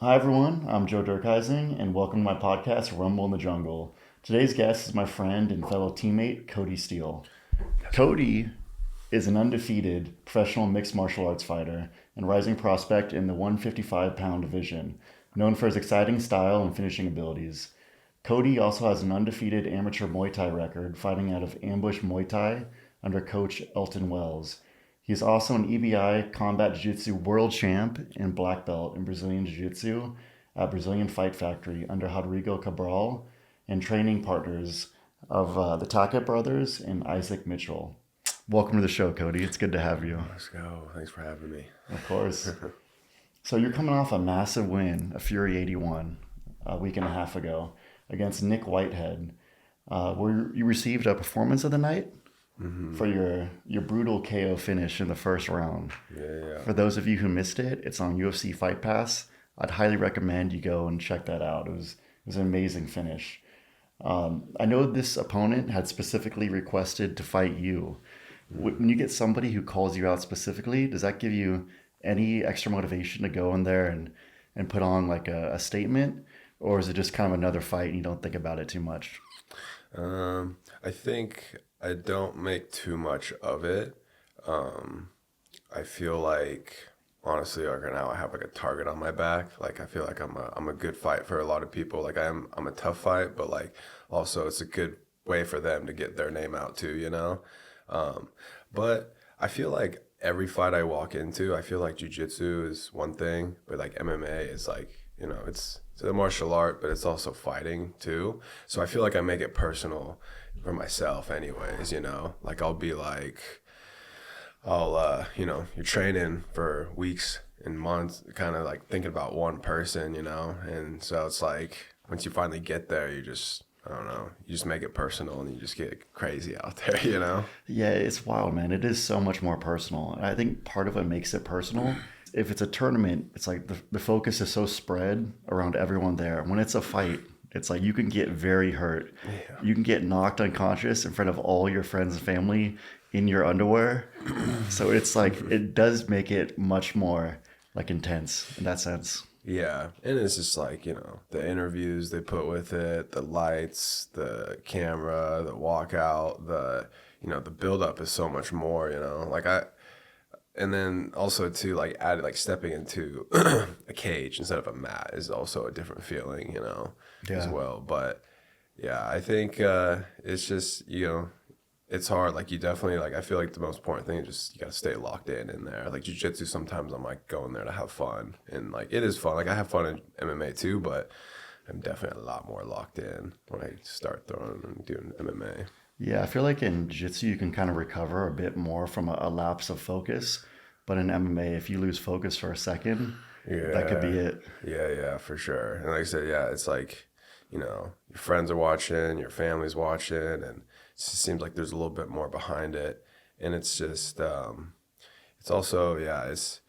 Hi everyone, I'm Joe Durkheising, and welcome to my podcast, Rumble in the Jungle. Today's guest is my friend and fellow teammate, Kody Steele. Kody is an undefeated professional mixed martial arts fighter and rising prospect in the 155-pound division, known for his exciting style and finishing abilities. Kody also has an undefeated amateur Muay Thai record, fighting out of Ambush Muay Thai under coach Elton Wells. He's also an EBI Combat Jiu-Jitsu world champ and black belt in Brazilian Jiu-Jitsu at Brazilian Fight Factory under Rodrigo Cabral and training partners of the Tackett brothers and Izaak Mitchell. Welcome to the show, Kody. It's good to have you. Let's go. Thanks for having me. Of course. So you're coming off a massive win, a Fury 81, a week and a half ago against Nick Whitehead, where you received a performance of the night for your brutal KO finish in the first round. Yeah. For those of you who missed it, it's on UFC Fight Pass. I'd highly recommend you go and check that out. It was an amazing finish. I know this opponent had specifically requested to fight you. When you get somebody who calls you out specifically, does that give you any extra motivation to go in there and put on like a statement? Or is it just kind of another fight and you don't think about it too much? I think I don't make too much of it. I feel like honestly, like right now, I have like a target on my back. Like I feel like I'm a good fight for a lot of people. Like I'm a tough fight, but like also it's a good way for them to get their name out too. But I feel like every fight I walk into, I feel like jujitsu is one thing, but like MMA is like, it's a martial art, but it's also fighting too. So I feel like I make it personal for myself anyways. Like I'll be like, you're training for weeks and months, kind of like thinking about one person. And so it's like, once you finally get there, I don't know, you just make it personal and you just get crazy out there. Yeah, it's wild, man. It is so much more personal. And I think part of what makes it personal, if it's a tournament, it's like the focus is so spread around everyone there. When it's a fight, it's like you can get very hurt. Yeah. You can get knocked unconscious in front of all your friends and family in your underwear. So it's like it does make it much more like intense in that sense. Yeah, and it's just like, the interviews they put with it, the lights, the camera, the walkout, the build up is so much more. And then also too, like added, like stepping into a cage instead of a mat is also a different feeling, as Yeah. well. But yeah, I think it's just, it's hard. Like you definitely, like I feel like the most important thing is just you gotta stay locked in there. Like jujitsu, sometimes I'm like going there to have fun, and like it is fun. Like I have fun in MMA too, but I'm definitely a lot more locked in when I start throwing and doing MMA. Yeah, I feel like in jiu-jitsu you can kind of recover a bit more from a lapse of focus. But in MMA, if you lose focus for a second, that could Yeah, be it. yeah, for sure. And like I said, yeah, it's like your friends are watching, your family's watching, and it just seems like there's a little bit more behind it. And it's just it's also, yeah, it's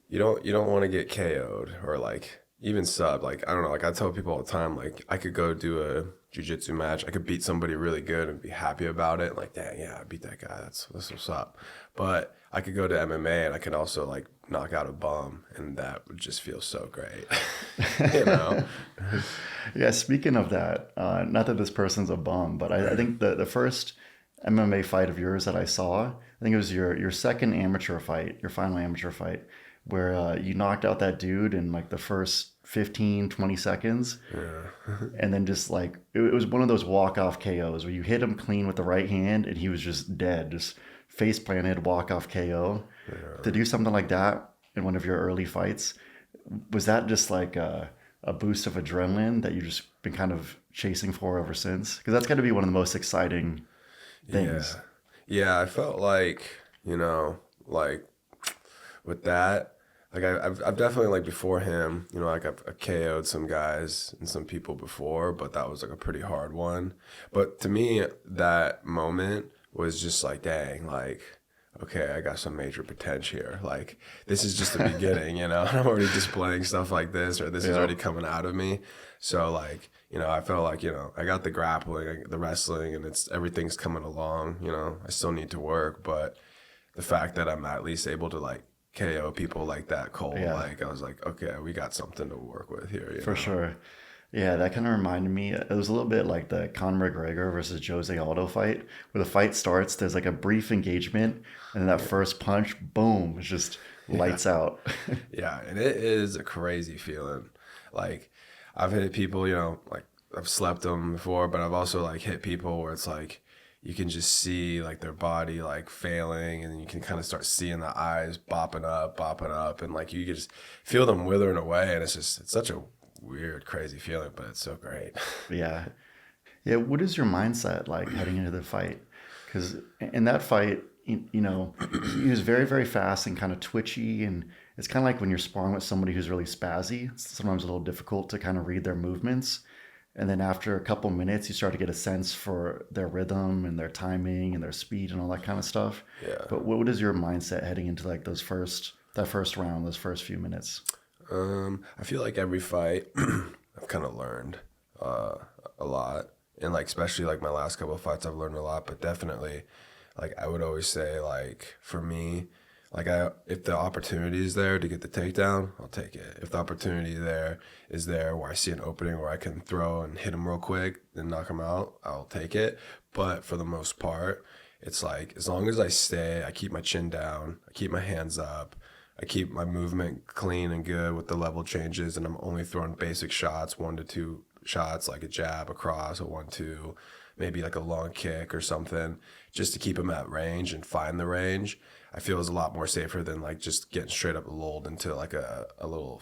you don't want to get KO'd or like even sub. Like I don't know, like I tell people all the time, like I could go do a jujitsu match, I could beat somebody really good and be happy about it. Like, dang, yeah, I beat that guy. That's what's up. But I could go to MMA and I could also like knock out a bum, and that would just feel so great. you know? Yeah, speaking of that, not that this person's a bum, but I think the first MMA fight of yours that I saw, I think it was your second amateur fight, your final amateur fight, where you knocked out that dude in like the first 15, 20 seconds. Yeah. And then just like, it was one of those walk-off KOs where you hit him clean with the right hand and he was just dead, just face planted, walk-off KO. To do something like that in one of your early fights, was that just like a boost of adrenaline that you've just been kind of chasing for ever since? Because that's got to be one of the most exciting Yeah. things. Yeah, I felt like, like with that, like I've definitely like before him, like I've KO'd some guys and some people before, but that was like a pretty hard one. But to me, that moment was just like, dang, like, okay, I got some major potential here. Like this is just the beginning, I'm already displaying stuff like this, or this is Yeah. already coming out of me. So like, I felt like, I got the grappling, the wrestling, and everything's coming along. I still need to work, but the fact that I'm at least able to like KO people like that cold. Yeah. Like I was like, okay, we got something to work with here. You For know? sure. Yeah, that kind of reminded me. It was a little bit like the Conor McGregor versus Jose Aldo fight, where the fight starts. There's like a brief engagement, and then that first punch, boom, it's just Yeah. lights out. Yeah, and it is a crazy feeling. Like I've hit people, you know, like I've slept them before, but I've also like hit people where it's like you can just see like their body like failing, and you can kind of start seeing the eyes bopping up, and like you can just feel them withering away, and it's such a weird, crazy feeling, but it's so great. Yeah. Yeah. What is your mindset like heading into the fight? Because in that fight, you know, he was very, very fast and kind of twitchy. And it's kind of like when you're sparring with somebody who's really spazzy, it's sometimes a little difficult to kind of read their movements. And then after a couple minutes, you start to get a sense for their rhythm and their timing and their speed and all that kind of stuff. Yeah. But what is your mindset heading into like that first round, those first few minutes? I feel like every fight I've kind of learned a lot, and like especially like my last couple of fights I've learned a lot, but definitely like I would always say like for me, like if the opportunity is there to get the takedown, I'll take it. If the opportunity is there where I see an opening where I can throw and hit him real quick and knock him out, I'll take it. But for the most part, it's like as long as I keep my chin down, I keep my hands up, I keep my movement clean and good with the level changes, and I'm only throwing basic shots, 1 to 2 shots, like a jab across, a 1-2, maybe like a long kick or something, just to keep them at range and find the range. I feel is a lot more safer than like just getting straight up lulled into like a little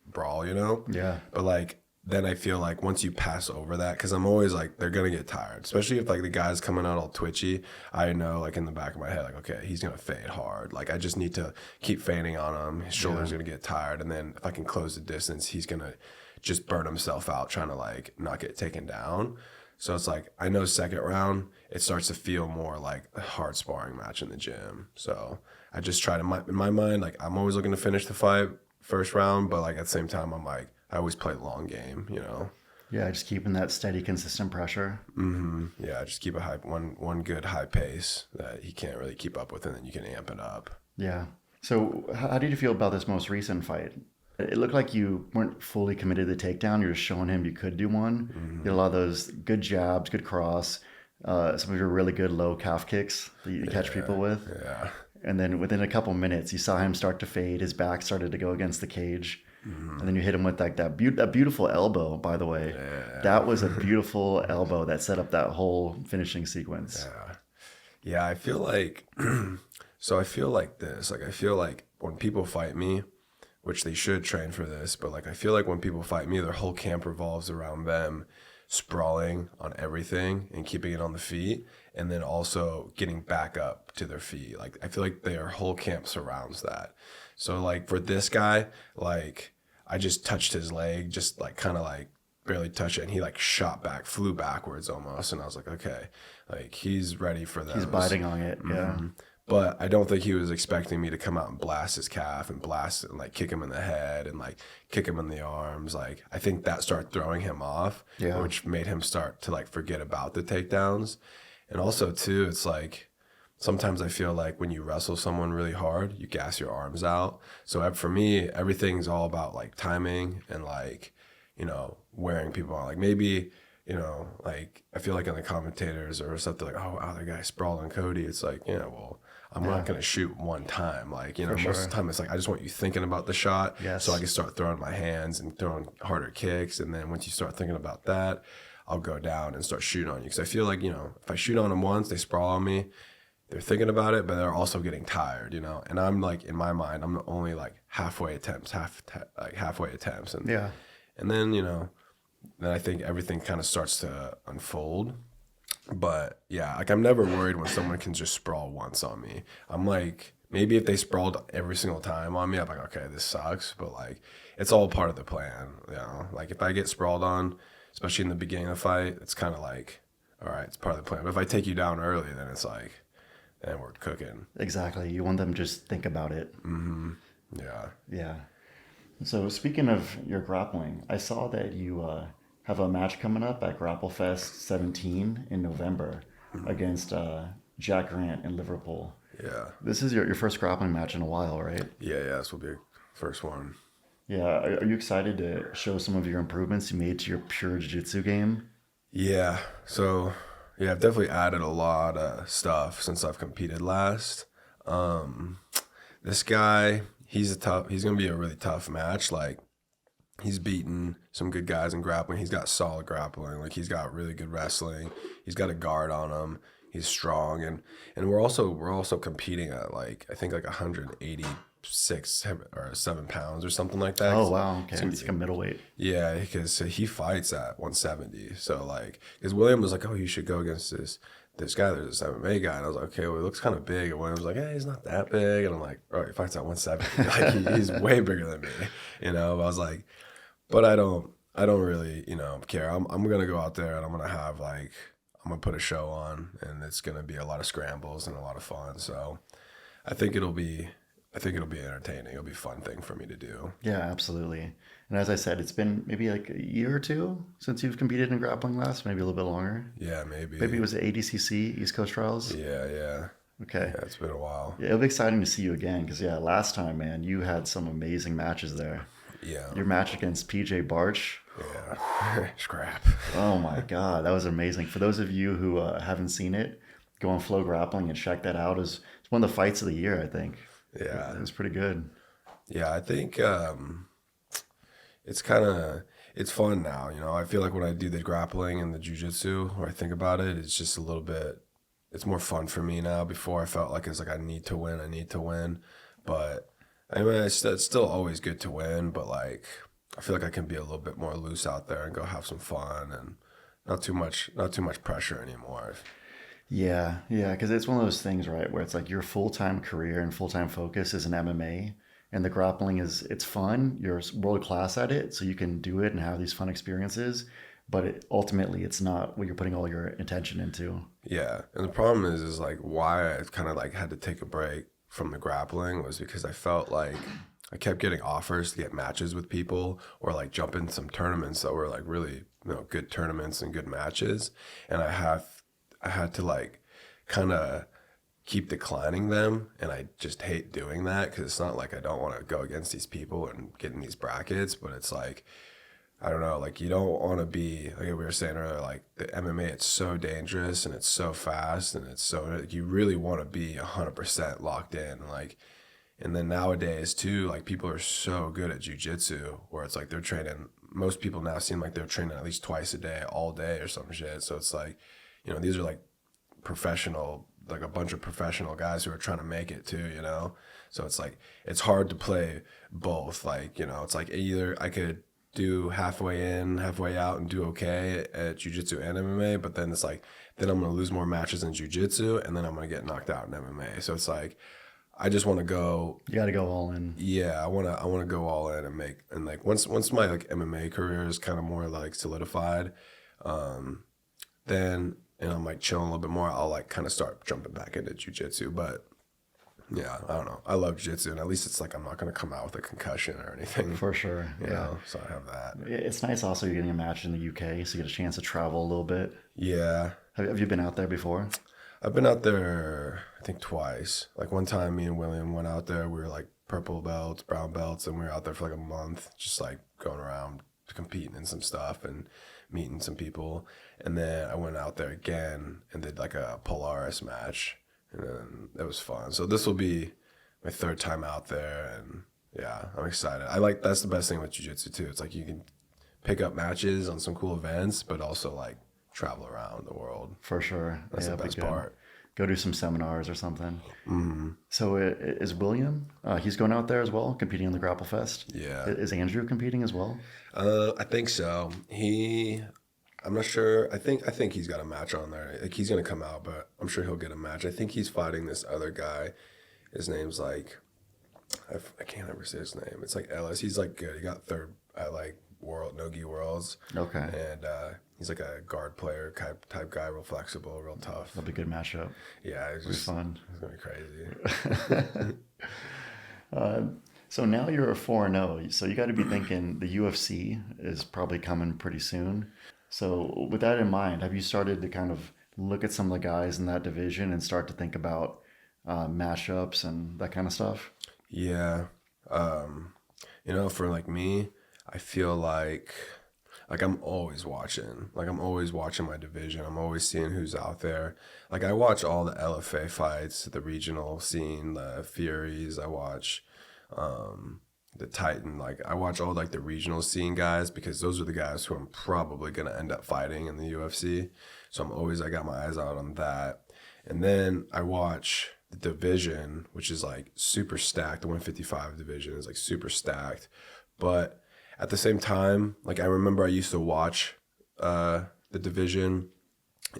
brawl, you know? Yeah. But like then I feel like once you pass over that, because I'm always like, they're going to get tired, especially if like the guy's coming out all twitchy. I know like in the back of my head, like, okay, he's going to fade hard. Like I just need to keep fading on him. His shoulder's going to get tired. And then if I can close the distance, he's going to just burn himself out trying to like not get taken down. So it's like, I know second round, it starts to feel more like a hard sparring match in the gym. So I just try to, in my mind, like I'm always looking to finish the fight first round, but like at the same time, I'm like, I always play long game, you know? Yeah, just keeping that steady, consistent pressure. Mm-hmm. Yeah, just keep a one good high pace that he can't really keep up with, and then you can amp it up. Yeah. So how did you feel about this most recent fight? It looked like you weren't fully committed to the takedown. You're just showing him you could do one. Mm-hmm. You had a lot of those good jabs, good cross, some of your really good low calf kicks that you catch people with. Yeah. And then within a couple minutes, you saw him start to fade. His back started to go against the cage. Mm-hmm. And then you hit him with like that beautiful elbow, by the way. Yeah. That was a beautiful elbow that set up that whole finishing sequence. Yeah. Yeah, I feel like, so I feel like this. Like, I feel like when people fight me, which they should train for this, but like, I feel like when people fight me, their whole camp revolves around them sprawling on everything and keeping it on the feet, and then also getting back up to their feet. Like, I feel like their whole camp surrounds that. So like for this guy, like I just touched his leg, just like kind of like barely touched it, and he like shot back, flew backwards almost, and I was like, okay, like he's ready for that. He's biting on it, yeah. Mm-hmm. But I don't think he was expecting me to come out and blast his calf and blast and like kick him in the head and like kick him in the arms. Like I think that started throwing him off, which made him start to like forget about the takedowns. And also too, it's like sometimes I feel like when you wrestle someone really hard, you gas your arms out. So for me, everything's all about like timing and like, you know, wearing people on. Like maybe, you know, like I feel like in the commentators or something like, oh, wow, that guy sprawled on Kody. It's like, you know, well, I'm not going to shoot one time. Like, you know, most of the time it's like, I just want you thinking about the shot so I can start throwing my hands and throwing harder kicks. And then once you start thinking about that, I'll go down and start shooting on you. Because I feel like, you know, if I shoot on them once, they sprawl on me. They're thinking about it, but they're also getting tired, you know? And I'm like, in my mind, I'm only like halfway attempts. And, and then, you know, then I think everything kind of starts to unfold. But yeah, like I'm never worried when someone can just sprawl once on me. I'm like, maybe if they sprawled every single time on me, I'm like, okay, this sucks. But like, it's all part of the plan, you know? Like if I get sprawled on, especially in the beginning of the fight, it's kind of like, all right, it's part of the plan. But if I take you down early, then it's like, then we're cooking. Exactly. You want them to just think about it. Mm-hmm. Yeah. Yeah. So speaking of your grappling, I saw that you have a match coming up at GrappleFest 17 in November against Jack Grant in Liverpool. Yeah. This is your first grappling match in a while, right? Yeah, this will be the first one. Yeah. Are you excited to show some of your improvements you made to your pure jiu-jitsu game? Yeah. So, yeah, I've definitely added a lot of stuff since I've competed last. Um, this guy, he's going to be a really tough match. Like, he's beaten some good guys in grappling. He's got solid grappling. Like, he's got really good wrestling. He's got a guard on him. He's strong, and we're also competing at like I think like 186 or 7 pounds or something like that. Oh, wow. It's Okay. gonna It's be like a middleweight. yeah, because he fights at 170. So like, because William was like, oh, you should go against this guy. There's this MMA guy, and I was like, okay, well, he looks kind of big. And William was like, hey, he's not that big. And I'm like, oh, he fights at 170. Like he's way bigger than me. I was like, but I don't really care. I'm gonna go out there and I'm gonna put a show on, and it's gonna be a lot of scrambles and a lot of fun. So I think it'll be entertaining. It'll be a fun thing for me to do. Yeah, absolutely. And as I said, it's been maybe like a year or two since you've competed in grappling last, maybe a little bit longer. Yeah, maybe. Maybe it was the ADCC East Coast Trials. Yeah. Okay. Yeah, it's been a while. Yeah, it'll be exciting to see you again because, yeah, last time, man, you had some amazing matches there. Yeah. Your match against PJ Barch. Yeah. Scrap. Oh, my God. That was amazing. For those of you who haven't seen it, go on Flow Grappling and check that out. It's one of the fights of the year, I think. Yeah. It was pretty good. Yeah, I think it's fun now. I feel like when I do the grappling and the jiu-jitsu, or I think about it, it's just a little bit, it's more fun for me now. Before I felt like it's like I need to win. But I mean, it's still always good to win, but like I feel like I can be a little bit more loose out there and go have some fun and not too much pressure anymore. Yeah, because it's one of those things, right, where it's like your full-time career and full-time focus is in MMA, and the grappling it's fun. You're world class at it, so you can do it and have these fun experiences. But ultimately, it's not what you're putting all your attention into. Yeah, and the problem is like why I kind of like had to take a break from the grappling was because I felt like I kept getting offers to get matches with people or like jump in some tournaments that were like really good tournaments and good matches, and I had to like kind of keep declining them, and I just hate doing that because it's not like I don't want to go against these people and get in these brackets, but it's like I don't know, like you don't want to be like we were saying earlier, like the MMA, it's so dangerous and it's so fast and it's so like, you really want to be 100% locked in, and then nowadays too, like people are so good at jiu-jitsu where it's like they're training. Most people now seem like they're training at least twice a day, all day or some shit. So it's like, these are like professional, like a bunch of professional guys who are trying to make it too, So it's like, it's hard to play both. Like, it's like either I could do halfway in, halfway out and do okay at jiu-jitsu and MMA, but then it's like, then I'm going to lose more matches in jiu-jitsu and then I'm going to get knocked out in MMA. So it's like, I just want to go. You got to go all in. Yeah, I want to go all in and like once my like MMA career is kind of more like solidified, then and I'm like chilling a little bit more, I'll like kind of start jumping back into jiu-jitsu. But yeah, I don't know. I love jiu-jitsu, and at least it's like I'm not going to come out with a concussion or anything. For sure. Yeah. So I have that. It's nice also you're getting a match in the UK, so you get a chance to travel a little bit. Yeah. Have you been out there before? I've been out there, I think twice. Like one time me and William went out there. We were like purple belts, brown belts, and we were out there for like a month, just like going around competing in some stuff and meeting some people. And then I went out there again and did like a Polaris match, and then it was fun. So this will be my third time out there, and yeah, I'm excited. That's the best thing with jiu-jitsu too. It's like you can pick up matches on some cool events, but also like travel around the world. For sure. That's the best part. Go do some seminars or something. Mm-hmm. So is William, he's going out there as well, competing in the Grapple Fest? Yeah. Is Andrew competing as well? I think so. I'm not sure. I think he's got a match on there. Like he's going to come out, but I'm sure he'll get a match. I think he's fighting this other guy. His name's like, I can't ever say his name. It's like Ellis. He's like good. He got third at like Nogi Worlds. Okay. And he's like a guard player type guy, real flexible, real tough. That'll be a good matchup. Yeah, it's fun. It's gonna be crazy. So now you're a 4-0, so you got to be thinking the UFC is probably coming pretty soon. So with that in mind, have you started to kind of look at some of the guys in that division and start to think about mashups and that kind of stuff? Yeah. For like me, I feel like I'm always watching. Like I'm always watching my division. I'm always seeing who's out there. Like I watch all the LFA fights, the regional scene, the Furies. I watch the Titan. Like I watch all like the regional scene guys because those are the guys who I'm probably gonna end up fighting in the UFC. So I got my eyes out on that. And then I watch the division, which is like super stacked. The 155 division is like super stacked. But at the same time, like I remember I used to watch the division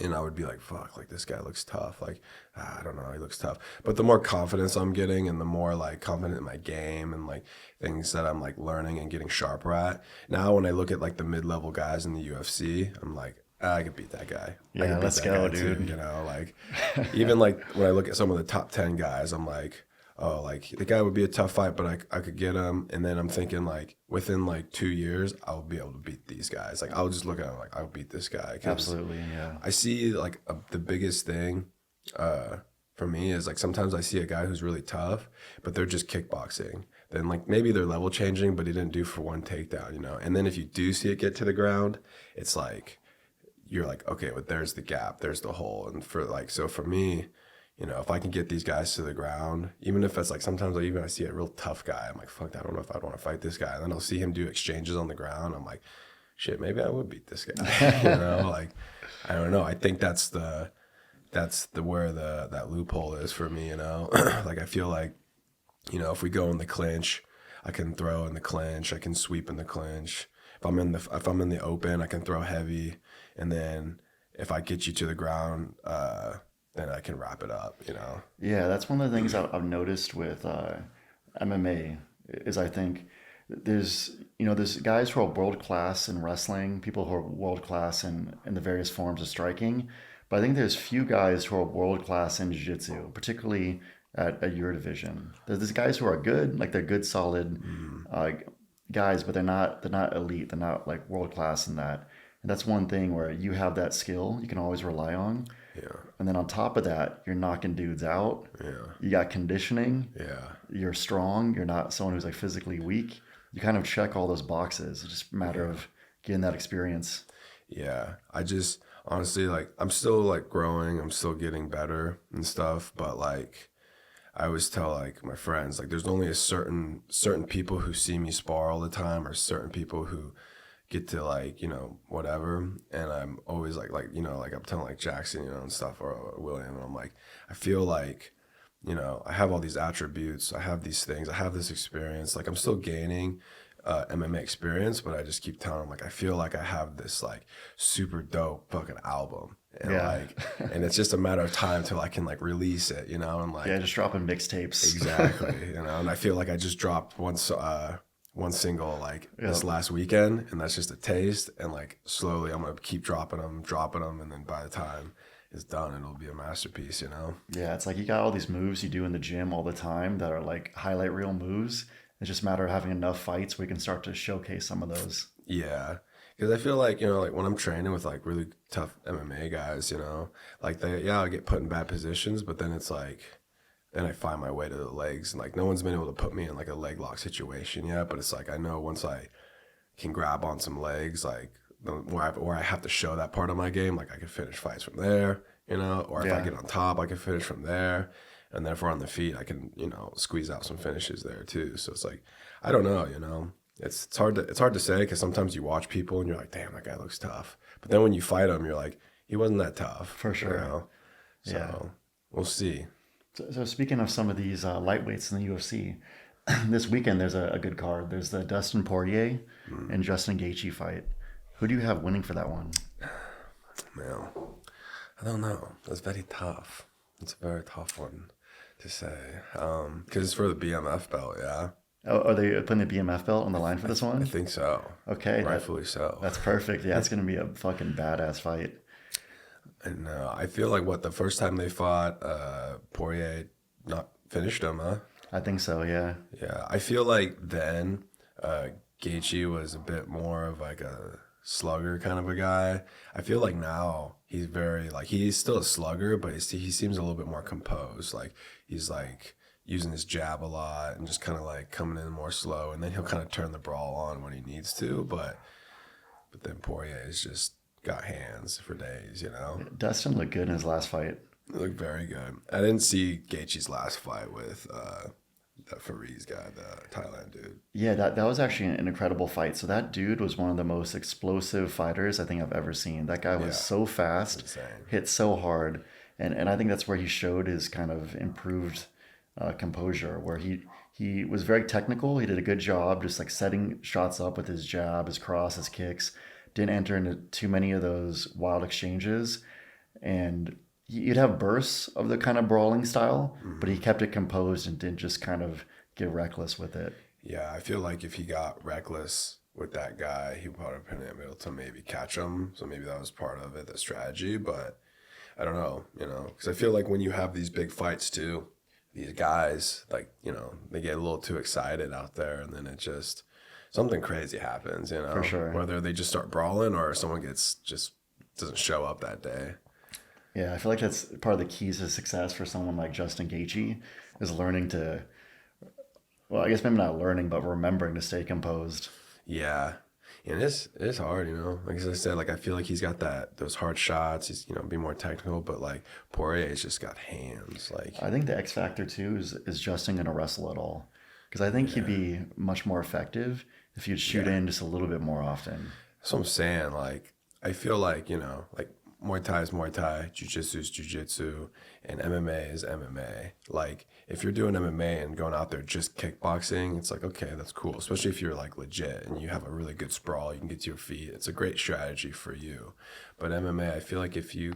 and I would be like, fuck, like this guy looks tough. Like, I don't know, he looks tough. But the more confidence I'm getting and the more like confident in my game and like things that I'm like learning and getting sharper at. Now when I look at like the mid-level guys in the UFC, I'm like, I could beat that guy. I Yeah, could beat let's that go, guy dude. too, like even like when I look at some of the top 10 guys, I'm like, oh, like the guy would be a tough fight, but I could get him. And then I'm thinking like within like 2 years, I'll be able to beat these guys. Like I'll just look at him like I'll beat this guy. Absolutely, yeah. I see like the biggest thing for me is like sometimes I see a guy who's really tough, but they're just kickboxing. Then like maybe they're level changing, but he didn't do for one takedown. And then if you do see it get to the ground, it's like you're like, okay, but there's the gap, there's the hole. And so for me, if I can get these guys to the ground, even if it's like sometimes I see a real tough guy, I'm like, fuck, I don't know if I'd want to fight this guy. And then I'll see him do exchanges on the ground. I'm like, shit, maybe I would beat this guy. Like, I don't know. I think that's where that loophole is for me, like I feel like, if we go in the clinch, I can throw in the clinch, I can sweep in the clinch. If I'm in the open, I can throw heavy. And then if I get you to the ground, then I can wrap it up. Yeah, that's one of the things I've noticed with MMA is I think there's guys who are world class in wrestling, people who are world class in the various forms of striking, but I think there's few guys who are world class in jiu-jitsu, particularly at your division. There's guys who are good, like they're good, solid uh, guys, but they're not elite. They're not like world class in that. And that's one thing where you have that skill you can always rely on. Yeah. And then on top of that, you're knocking dudes out. Yeah. You got conditioning. Yeah. You're strong. You're not someone who's like physically weak. You kind of check all those boxes. It's just a matter of getting that experience. Yeah. I just honestly like I'm still like growing. I'm still getting better and stuff. But like I always tell like my friends, like there's only a certain people who see me spar all the time or certain people who get to like, whatever. And I'm always like, like I'm telling like Jackson, and stuff or William. And I'm like, I feel like, I have all these attributes. I have these things. I have this experience. Like I'm still gaining MMA experience, but I just keep telling them like, I feel like I have this like super dope fucking album. And Yeah. and it's just a matter of time till I can like release it, and like, Yeah, just dropping mixtapes. exactly, and I feel like I just dropped one single like this last weekend, and that's just a taste. And like slowly, I'm gonna keep dropping them, and then by the time it's done, it'll be a masterpiece. Yeah, it's like you got all these moves you do in the gym all the time that are like highlight reel moves. It's just a matter of having enough fights where you can start to showcase some of those. Yeah, because I feel like like when I'm training with like really tough MMA guys, like I get put in bad positions, but then it's like. Then I find my way to the legs, and like no one's been able to put me in like a leg lock situation yet. But it's like I know once I can grab on some legs, like where I have to show that part of my game, like I can finish fights from there, or if I get on top, I can finish from there, and then if we're on the feet, I can squeeze out some finishes there too. So it's like I don't know, it's hard to say because sometimes you watch people and you're like, damn, that guy looks tough, but then when you fight him, you're like, he wasn't that tough For sure. So Yeah. we'll see. So speaking of some of these lightweights in the UFC, this weekend there's a good card. There's the Dustin Poirier and Justin Gaethje fight. Who do you have winning for that one? Man, I don't know. That's very tough. It's a very tough one to say. Because it's for the BMF belt, yeah. Oh, are they putting the BMF belt on the line for this one? I think so. Okay, Rightfully so. that's perfect. Yeah, it's gonna be a fucking badass fight. And I feel like the first time they fought, Poirier not finished him, huh? I think so. Yeah. Yeah, I feel like then Gaethje was a bit more of like a slugger kind of a guy. I feel like now he's very like he's still a slugger, but he seems a little bit more composed. Like he's like using his jab a lot and just kind of like coming in more slow, and then he'll kind of turn the brawl on when he needs to. But then Poirier's just got hands for days, you know. Dustin looked good in his last fight. It looked very good. I didn't see Gaethje's last fight with that Fariz guy, the Thailand dude. Yeah, that was actually an incredible fight. So that dude was one of the most explosive fighters I think I've ever seen. That guy was so fast, Insane. hit so hard. And I think that's where he showed his kind of improved composure, where he was very technical. He did a good job just like setting shots up with his jab, his cross, his kicks. Didn't enter into too many of those wild exchanges. And you'd have bursts of the kind of brawling style, but he kept it composed and didn't just kind of get reckless with it. Yeah, I feel like if he got reckless with that guy, he would probably been able to maybe catch him. So maybe that was part of it, the strategy. But I don't know, you know, because I feel like when you have these big fights too, these guys, like, you know, they get a little too excited out there, and then it just, something crazy happens, you know. For sure. Whether they just start brawling or someone doesn't show up that day. Yeah, I feel like that's part of the keys to success for someone like Justin Gaethje is learning to, well, I guess maybe not learning, but remembering to stay composed. Yeah. And it's hard, you know. Like as I said, like I feel like he's got those hard shots. He's, you know, be more technical, but like Poirier's just got hands. Like I think the X factor too is Justin going to wrestle at all? Because I think he'd be much more effective if you'd shoot in just a little bit more often. That's what I'm saying. Like I feel like, you know, like Muay Thai is Muay Thai, Jiu-Jitsu is Jiu-Jitsu, and MMA is MMA. Like, if you're doing MMA and going out there just kickboxing, it's like, okay, that's cool. Especially if you're, like, legit and you have a really good sprawl, you can get to your feet. It's a great strategy for you. But MMA, I feel like if you're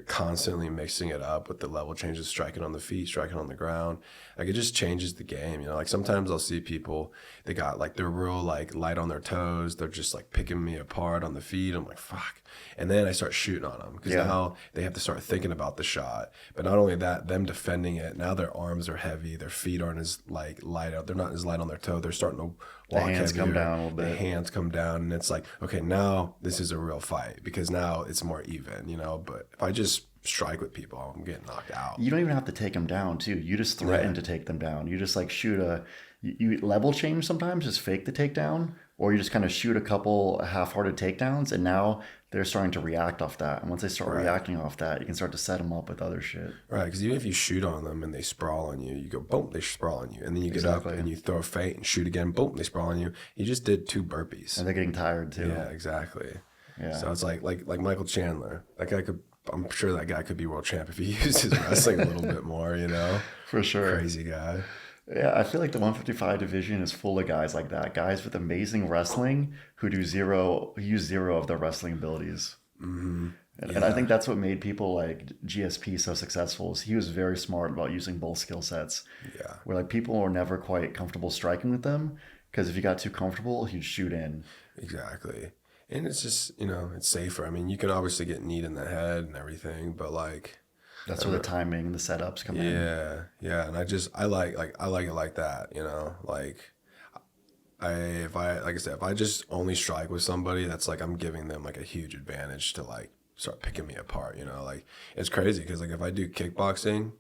constantly mixing it up with the level changes, striking on the feet, striking on the ground, like, it just changes the game, you know? Like, sometimes I'll see people, they're real, like, light on their toes. They're just, like, picking me apart on the feet. I'm like, fuck. And then I start shooting on them because now they have to start thinking about the shot. But not only that, them defending it, now their arms are heavy. Their feet aren't as like light out. They're not as light on their toe. They're starting to walk hands heavier. come down a little bit. The hands come down, and it's like, okay, now this is a real fight because now it's more even, you know. But if I just strike with people, I'm getting knocked out. You don't even have to take them down too. You just threaten to take them down. You just like you level change sometimes, just fake the takedown, or you just kind of shoot a couple half-hearted takedowns, and now they're starting to react off that. And once they start reacting off that, you can start to set them up with other shit. Right, because even if you shoot on them and they sprawl on you, you go, boom, they sprawl on you. And then you get up and you throw a feint and shoot again, boom, they sprawl on you. You just did 2 burpees. And they're getting tired too. Yeah, exactly. Yeah. So it's like Michael Chandler. I'm sure that guy could be world champ if he used his wrestling a little bit more, you know? For sure. Crazy guy. Yeah, I feel like the 155 division is full of guys like that. Guys with amazing wrestling who use zero of their wrestling abilities. Mm-hmm. And I think that's what made people like GSP so successful. Is he was very smart about using both skill sets. Yeah. Where like people were never quite comfortable striking with them because if you got too comfortable, he'd shoot in. Exactly. And it's just, you know, it's safer. I mean, you can obviously get kneed in the head and everything, but like that's where the timing, the setups come in. Yeah. And I like it like that, you know, like if I just only strike with somebody, that's like I'm giving them like a huge advantage to like start picking me apart, you know, like it's crazy because like if I do kickboxing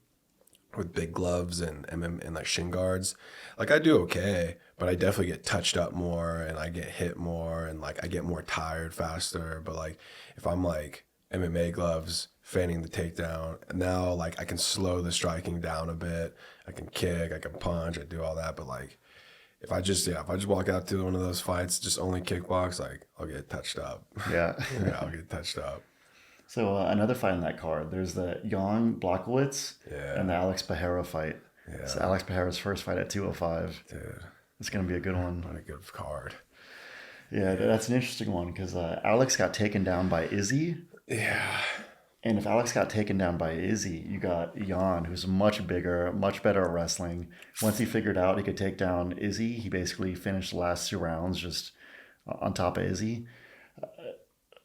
with big gloves and and like shin guards, like I do okay, but I definitely get touched up more and I get hit more and like I get more tired faster. But like if I'm like MMA gloves, feigning the takedown, now like I can slow the striking down a bit. I can kick, I can punch, I do all that, but like if I just walk out to one of those fights, just only kickbox, like I'll get touched up. Yeah. I'll get touched up. So another fight on that card, there's the Jan Blachowicz and the Alex Pereira fight. Yeah. It's Alex Pereira's first fight at 205. Dude. It's going to be a good one. What a good card. Yeah, that's an interesting one because Alex got taken down by Izzy. Yeah. And if Alex got taken down by Izzy, you got Jan, who's much bigger, much better at wrestling. Once he figured out he could take down Izzy, he basically finished the last 2 rounds just on top of Izzy.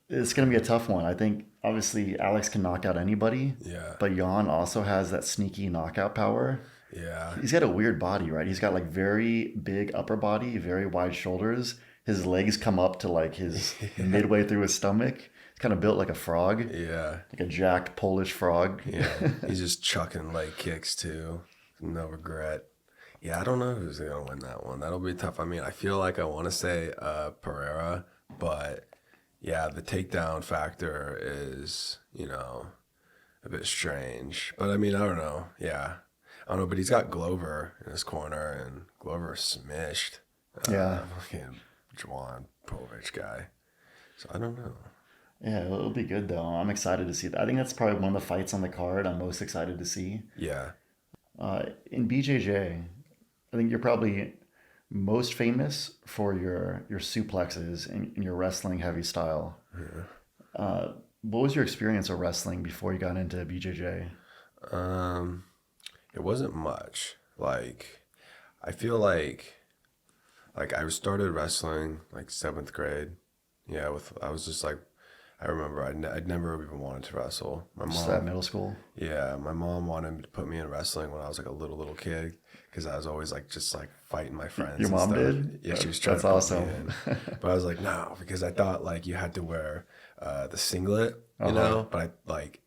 It's going to be a tough one. I think, obviously, Alex can knock out anybody. Yeah. But Jan also has that sneaky knockout power. Yeah. He's got a weird body, right? He's got like very big upper body, very wide shoulders, his legs come up to like his midway through his stomach. It's kind of built like a frog. Yeah. Like a jacked Polish frog. Yeah. He's just chucking leg kicks too. No regret. Yeah, I don't know who's going to win that one. That'll be tough. I mean, I feel like I want to say Pereira, but yeah, the takedown factor is, a bit strange. But I mean, I don't know. Yeah. I don't know, but he's got Glover in his corner, and Glover smished. Yeah. Fucking Juan Povich guy. So I don't know. Yeah, it'll be good though. I'm excited to see that. I think that's probably one of the fights on the card I'm most excited to see. Yeah. In BJJ, I think you're probably most famous for your suplexes and your wrestling heavy style. Yeah. What was your experience of wrestling before you got into BJJ? It wasn't much. Like, I feel like I started wrestling like 7th grade. Yeah, I was just like, I remember I'd never even wanted to wrestle. My Just mom, at middle school? yeah, my mom wanted to put me in wrestling when I was like a little kid because I was always like just like fighting my friends. Your and mom stuff. did? Yeah, she was trying That's to put awesome. me in, but I was like no because I thought like you had to wear the singlet, but I like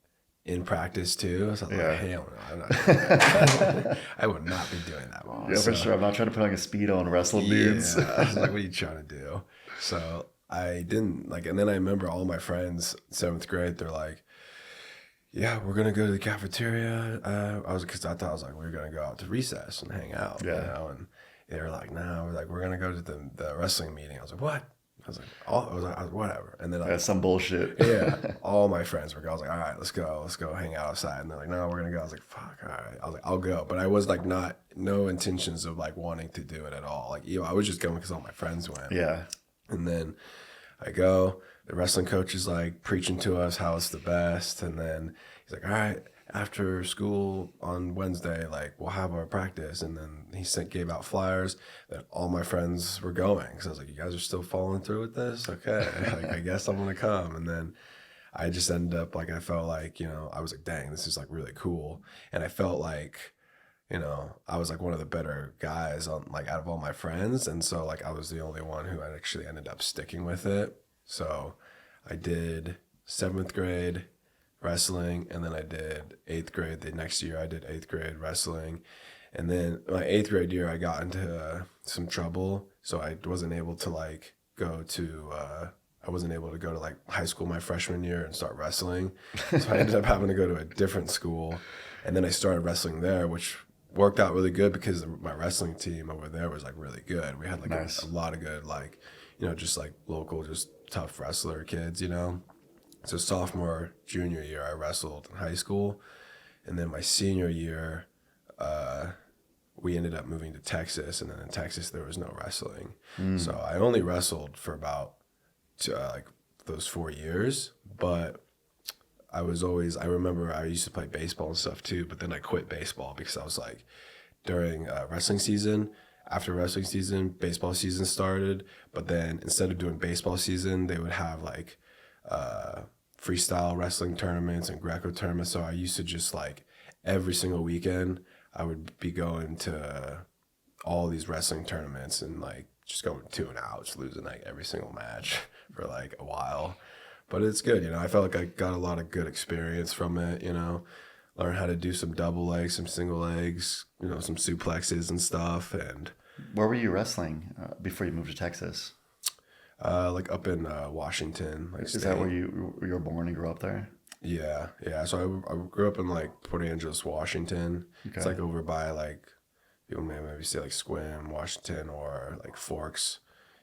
in practice too. So I was Yeah. like, hell no, I'm not doing that. I would not be doing that, Mom. Yeah, for sure. I'm not trying to put on a Speedo and wrestle dudes. Yeah, I was like, what are you trying to do? So I didn't like, and then I remember all my friends, 7th grade, they're like, yeah, we're going to go to the cafeteria. Because I thought I was like, we were going to go out to recess and hang out, Yeah. and they were like, no, we're going to go to the wrestling meeting. I was like, what? I was like, whatever. And then That's some bullshit. yeah, all my friends were. I was like, all right, let's go hang out outside. And they're like, no, we're gonna go. I was like, fuck, all right. I was like, I'll go. But I was like, no intentions of like wanting to do it at all. Like, I was just going because all my friends went. Yeah. And then I go. The wrestling coach is like preaching to us how it's the best. And then he's like, all right, after school on Wednesday, like we'll have our practice. And then he gave out flyers that all my friends were going. So I was like, you guys are still following through with this? Okay. Like, I guess I'm going to come. And then I just ended up like, I felt like, I was like, dang, this is like really cool. And I felt like, I was like one of the better guys on like out of all my friends. And so like, I was the only one who actually ended up sticking with it. So I did 7th grade wrestling, and then I did 8th grade. The next year I did 8th grade wrestling, and then my 8th grade year I got into some trouble, so I wasn't able to like go to like high school my freshman year and start wrestling. So I ended up having to go to a different school, and then I started wrestling there, which worked out really good because my wrestling team over there was like really good. We had like Nice. a lot of good like just like local just tough wrestler kids. So sophomore, junior year, I wrestled in high school. And then my senior year, we ended up moving to Texas. And then in Texas, there was no wrestling. So I only wrestled for about like those 4 years. But I remember I used to play baseball and stuff too. But then I quit baseball because I was like, during wrestling season, after wrestling season, baseball season started. But then instead of doing baseball season, they would have like freestyle wrestling tournaments and Greco tournaments. So I used to just like every single weekend I would be going to all these wrestling tournaments and like just going 2-and-out, just losing like every single match for like a while. But it's good, I felt like I got a lot of good experience from it, learn how to do some double legs, some single legs, some suplexes and stuff. And Where were you wrestling before you moved to Texas? like up in Washington. Like Is that where you were born and grew up there? Yeah. So I grew up in like Port Angeles, Washington. Okay. It's like over by like people may maybe say like Sequim, Washington, or like Forks.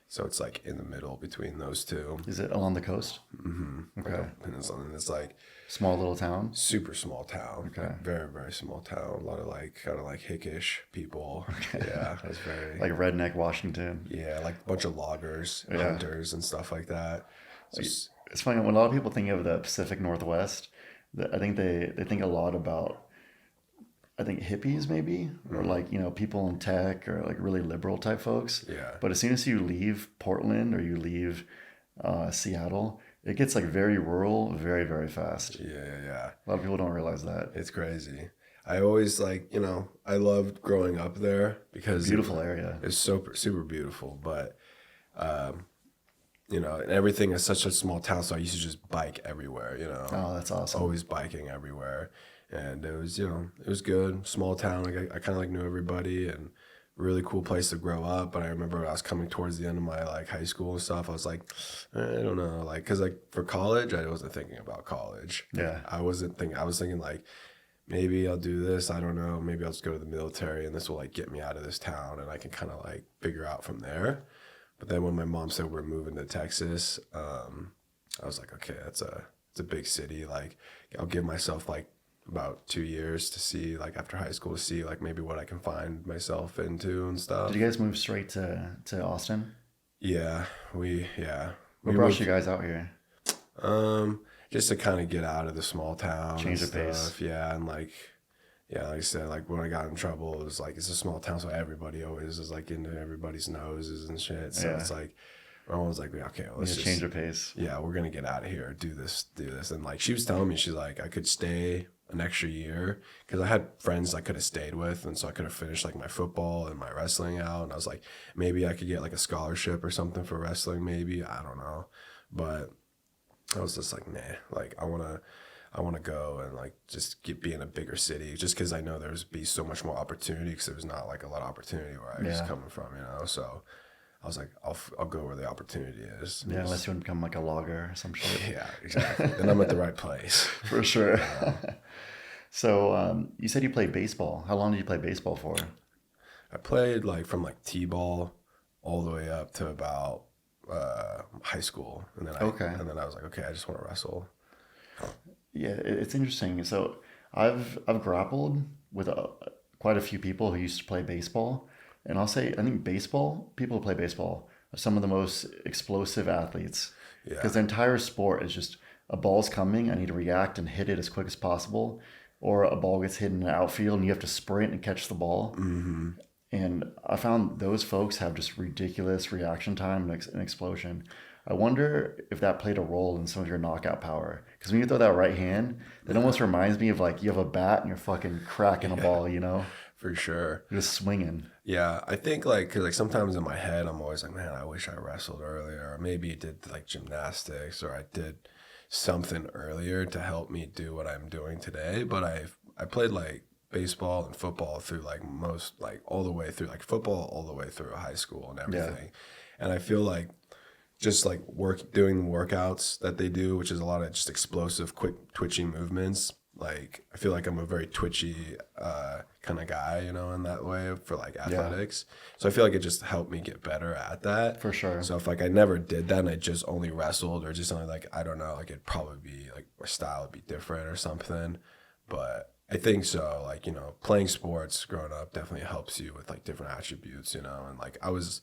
So it's like in the middle between those two. Is it along the coast? Mm-hmm. Okay. And it's like Small little town? super small town. Okay. Like very, very small town. A lot of like kind of like hickish people. Yeah. That's very Like redneck Washington? yeah, like a bunch of loggers, and Yeah. hunters and stuff like that. So It's funny, when a lot of people think of the Pacific Northwest, I think they think a lot about, I think hippies maybe, or like, people in tech or like really liberal type folks. yeah. But as soon as you leave Portland or you leave Seattle, it gets like very rural, very, very fast. Yeah. A lot of people don't realize that. It's crazy. I always like, I loved growing up there because Beautiful area. it's super, super beautiful. But You know, and everything is such a small town, so I used to just bike everywhere, you know. Oh, that's awesome. Always biking everywhere. And it was, you know, it was good. Small town. I kind of like knew everybody, and really cool place to grow up. But I remember I was coming towards the end of my like high school and stuff. I was like, I don't know, like, cause like for college, I wasn't thinking about college. Yeah. I was thinking like, maybe I'll do this. I don't know. Maybe I'll just go to the military, and this will like get me out of this town, and I can kind of like figure out from there. But then when my mom said we're moving to Texas, I was like, okay, it's a big city. Like, I'll give myself like about 2 years to see, like after high school, to see like maybe what I can find myself into and stuff. Did you guys move straight to Austin? Yeah, What brought you guys out here? Just to kind of get out of the small town, change and the pace. stuff. Yeah, and like I said, like when I got in trouble, it was like it's a small town, so everybody always is like into everybody's noses and shit. So it's like my mom was like, okay, well, let's just change the pace. Yeah, we're gonna get out of here, do this, and like she was telling me, she's like, I could stay an extra year because I had friends I could have stayed with, and so I could have finished like my football and my wrestling out, and I was like, maybe I could get like a scholarship or something for wrestling, maybe, I don't know, but I was just like, nah, like I want to go and like just be in a bigger city, just because I know there's be so much more opportunity, because there's not like a lot of opportunity where I was coming from, you know. So I was like, I'll go where the opportunity is. Yeah, unless you want to become like a logger or some shit. Yeah, exactly. Then I'm at the right place. For sure. So you said you played baseball. How long did you play baseball for? I played like from like t-ball all the way up to about high school, and then I was like, okay, I just want to wrestle. Yeah, it's interesting. So I've grappled with quite a few people who used to play baseball, and I'll say I think people who play baseball are some of the most explosive athletes, because the entire sport is just a ball's coming, I need to react and hit it as quick as possible, or a ball gets hit in the outfield and you have to sprint and catch the ball. Mm-hmm. And I found those folks have just ridiculous reaction time and explosion. I wonder if that played a role in some of your knockout power. Because when you throw that right hand, it almost reminds me of like you have a bat and you're fucking cracking a ball, you know? For sure. You're just swinging. Yeah, I think like, because like sometimes in my head, I'm always like, man, I wish I wrestled earlier. Or maybe did like gymnastics, or I did something earlier to help me do what I'm doing today. But I played like baseball and football through like most, like all the way through, like football all the way through high school and everything. And I feel like just like doing workouts that they do, which is a lot of just explosive, quick twitching movements. Like I feel like I'm a very twitchy kind of guy, you know, in that way for like athletics. So I feel like it just helped me get better at that. For sure. So if like I never did that and I just only wrestled, or just only like, I don't know, like it'd probably be like my style would be different or something. But I think so, like, you know, playing sports growing up definitely helps you with like different attributes, you know. And like I was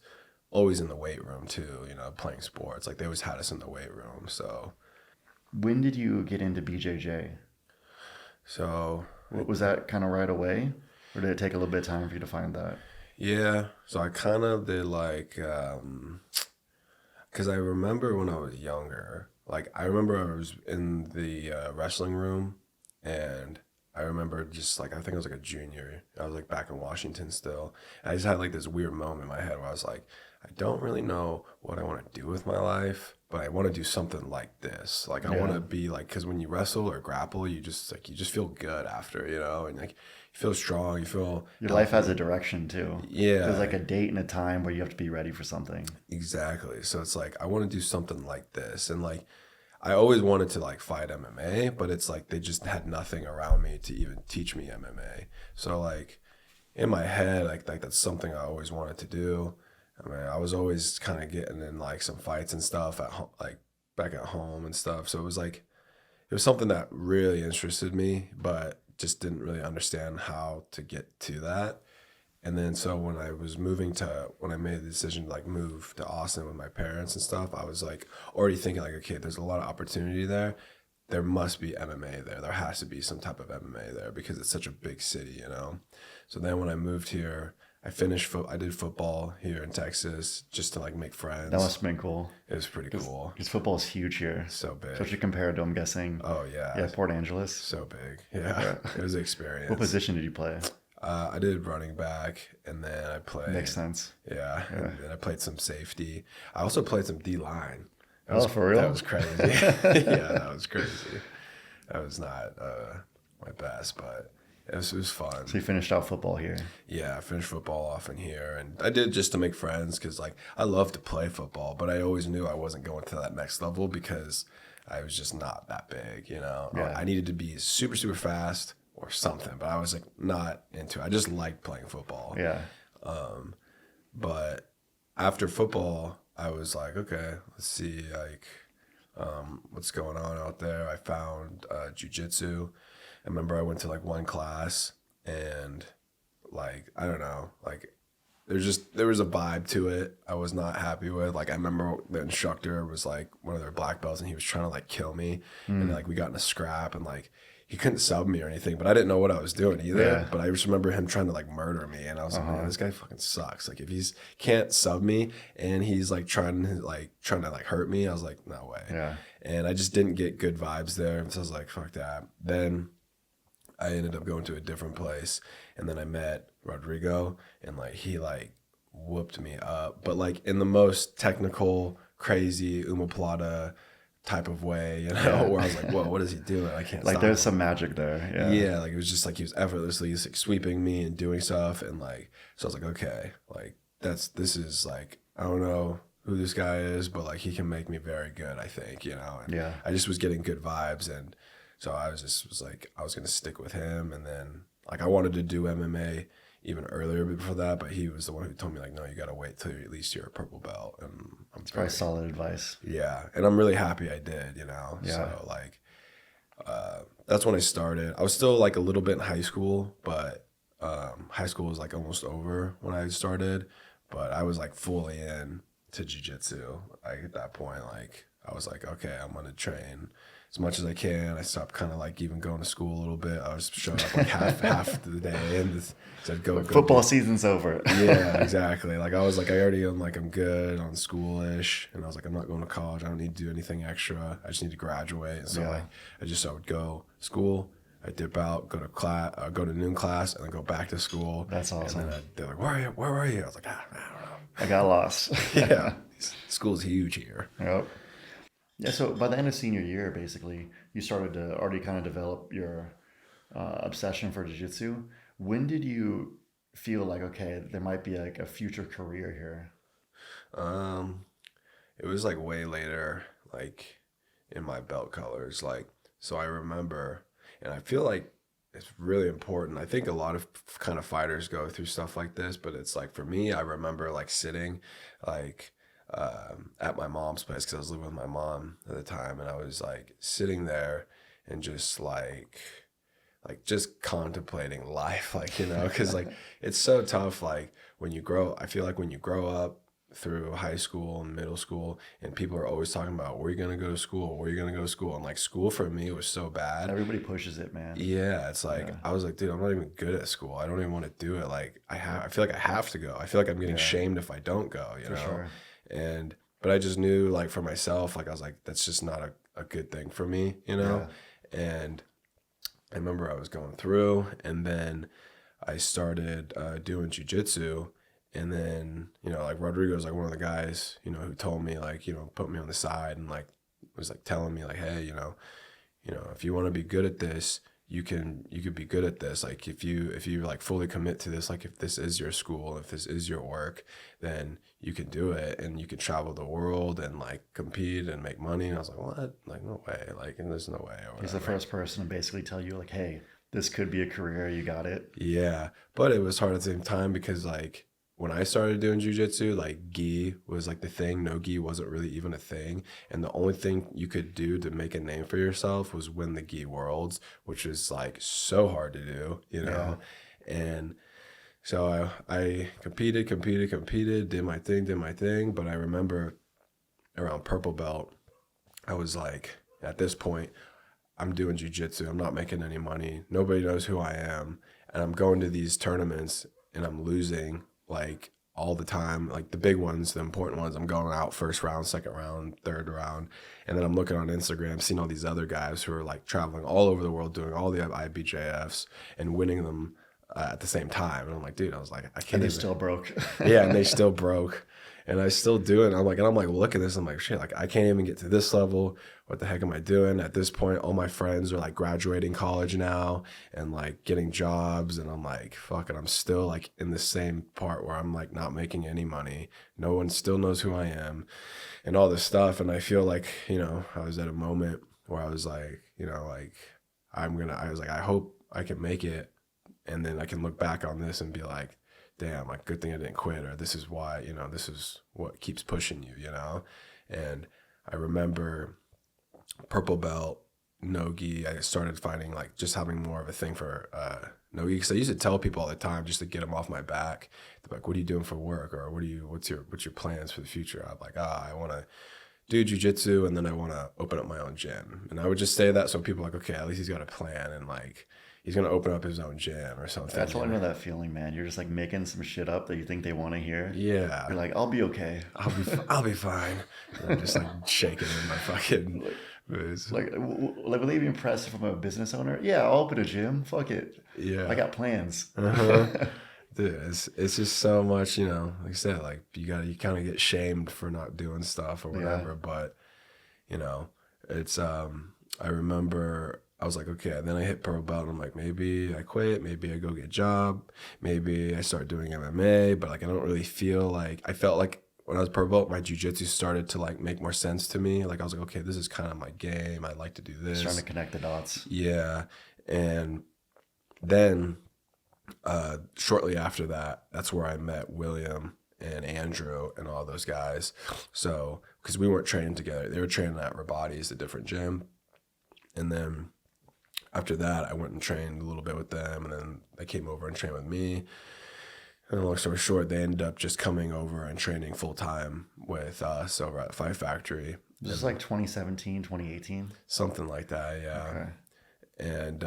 always in the weight room too, you know, playing sports. Like they always had us in the weight room. So when did you get into BJJ? So was that kind of right away, or did it take a little bit of time for you to find that? Yeah, so I kind of did like, because I remember when I was younger, like I remember I was in the wrestling room, and I remember just like, I think I was like a junior. I was like back in Washington still. And I just had like this weird moment in my head where I was like, I don't really know what I want to do with my life, but I want to do something like this. Like I want to be like, because when you wrestle or grapple, you just feel good after, you know, and like you feel strong, you feel your life has a direction too. Yeah, there's like a date and a time where you have to be ready for something. Exactly. So it's like I want to do something like this, and like I always wanted to like fight MMA, but it's like they just had nothing around me to even teach me MMA. So like in my head, like that's something I always wanted to do. I mean, I was always kind of getting in like some fights and stuff at home, like back at home and stuff. So it was something that really interested me, but just didn't really understand how to get to that. And then so when I made the decision to like move to Austin with my parents and stuff, I was like already thinking like, okay, there's a lot of opportunity there. There must be MMA there. There has to be some type of MMA there because it's such a big city, you know? So then when I moved here, I did football here in Texas just to like make friends. That must have been cool. It was pretty cool. Because football is huge here. So big. Especially compared to, I'm guessing. Oh, yeah. Yeah, Port Angeles. So big. Yeah. It was an experience. What position did you play? I did running back, and then I played. Makes sense. Yeah, and then I played some safety. I also played some D line. For real? That was crazy. Yeah, that was crazy. That was not my best, but it was fun. So you finished out football here. Yeah, I finished football off in here, and I did just to make friends because like I love to play football, but I always knew I wasn't going to that next level because I was just not that big. Yeah. I needed to be super super fast or something, but I was like not into it. I just liked playing football. Yeah. But after football, I was like, okay, let's see like what's going on out there. I found jiu-jitsu. I remember I went to like one class and like I don't know, like there was a vibe to it I was not happy with. Like I remember the instructor was like one of their black belts and he was trying to like kill me and like we got in a scrap and like he couldn't sub me or anything, but I didn't know what I was doing either. Yeah. But I just remember him trying to like murder me, and I was like, man, this guy fucking sucks. Like if he's can't sub me and he's like trying to hurt me, I was like, no way. Yeah. And I just didn't get good vibes there, and so I was like, fuck that. Then I ended up going to a different place, and then I met Rodrigo, and like he like whooped me up, but like in the most technical, crazy omoplata type of way, where I was like, whoa, what is he doing? I can't Like stop there's him. some magic there. Yeah. Yeah, like it was just like he was effortlessly like sweeping me and doing stuff, and like so I was like, okay, like this is like I don't know who this guy is, but like he can make me very good, I think, And Yeah. I just was getting good vibes, and so I was like I was gonna stick with him, and then like I wanted to do MMA even earlier before that, but he was the one who told me like, no, you gotta wait till at least you're a purple belt, and I'm Probably solid advice. yeah, and I'm really happy I did, Yeah. So like, that's when I started. I was still like a little bit in high school, but high school was like almost over when I started. But I was like fully in to jiu-jitsu. Like at that point, like I was like, okay, I'm gonna train as much as I can. I stopped kind of like even going to school a little bit. I was showing up like half the day and said go Football season's over. Yeah, exactly. Like I was like I already am like I'm good on school-ish, and I was like I'm not going to college. I don't need to do anything extra. I just need to graduate. And so Yeah. like I would go school, I dip out, go to class, go to noon class, and then go back to school. That's awesome. And then they're like, where were you? I was like, I don't know. I got lost. Yeah, school's huge here. Yep. Yeah, so by the end of senior year, basically, you started to already kind of develop your obsession for jiu-jitsu. When did you feel like, okay, there might be like a future career here? It was like way later, like in my belt colors. Like, so I remember, and I feel like it's really important. I think a lot of kind of fighters go through stuff like this, but it's like for me, I remember like sitting like at my mom's place because I was living with my mom at the time, and I was like sitting there and just like just contemplating life, like because like it's so tough. Like when you grow, I feel like when you grow up through high school and middle school, and people are always talking about where you're gonna go to school, and like school for me was so bad. Everybody pushes it, man. Yeah, it's like I was like, dude, I'm not even good at school. I don't even want to do it. Like I feel like I have to go. I feel like I'm getting shamed if I don't go. For sure. But I just knew like for myself, like I was like, that's just not a good thing for me, And I remember I was going through, and then I started doing jiu-jitsu. And then, like Rodrigo's like one of the guys, who told me like, put me on the side and like was like telling me like, hey, if you want to be good at this, you could be good at this. Like if you like fully commit to this, like if this is your school, if this is your work, then you can do it, and you can travel the world and like compete and make money. And I was like, what? Like no way. Like and there's no way. Or He's the first person to basically tell you like, hey, this could be a career. You got it. Yeah, but it was hard at the same time because like when I started doing jiu-jitsu, like gi was like the thing. No gi wasn't really even a thing. And the only thing you could do to make a name for yourself was win the gi worlds, which is like so hard to do, Yeah. And so I competed, did my thing. But I remember around purple belt, I was like, at this point, I'm doing jiu-jitsu. I'm not making any money. Nobody knows who I am. And I'm going to these tournaments and I'm losing like all the time, like the big ones, the important ones. I'm going out first round, second round, third round. And then I'm looking on Instagram, seeing all these other guys who are like traveling all over the world, doing all the IBJFs and winning them at the same time. And I'm like, dude, I was like, I can't. And they're still broke. Yeah, and they still broke. And I still do it. And I'm like, look at this. I'm like, shit, like I can't even get to this level. What the heck am I doing? At this point, all my friends are like graduating college now and like getting jobs. And I'm like, fuck it. I'm still like in the same part where I'm like not making any money. No one still knows who I am and all this stuff. And I feel like, you know, I was at a moment where I was like, you know, like I was like, I hope I can make it. And then I can look back on this and be like, damn, like good thing I didn't quit, or this is why, you know, this is what keeps pushing you, you know? And I remember purple belt, no-gi, I started finding like just having more of a thing for no-gi, because I used to tell people all the time just to get them off my back. They're like, what are you doing for work? Or what's your plans for the future? I'm like, I want to do jiu-jitsu and then I want to open up my own gym. And I would just say that so people are like, okay, at least he's got a plan and like, he's going to open up his own gym or something. That's why I know that feeling, man. You're just like making some shit up that you think they want to hear. Yeah. You're like, I'll be okay. I'll be fine. And I'm just like shaking in my fucking boots. Like, would they be impressed if I'm a business owner? Yeah, I'll open a gym. Fuck it. Yeah. I got plans. Dude, it's just so much, you know, like I said, like you kind of get shamed for not doing stuff or whatever. Yeah. But, you know, it's, I remember I was like, okay, and then I hit purple belt and I'm like, maybe I quit, maybe I go get a job, maybe I start doing MMA, but like I don't really feel like, I felt like when I was purple belt, my jiu-jitsu started to like make more sense to me. Like I was like, okay, this is kind of my game. I like to do this. Just trying to connect the dots. Yeah. And then shortly after that, that's where I met William and Andrew and all those guys. So, because we weren't training together. They were training at Rabati's, a different gym. And then after that, I went and trained a little bit with them, and then they came over and trained with me. And long story short, they ended up just coming over and training full-time with us over at Fight Factory. This is like 2017, 2018? Something like that, yeah. Okay. And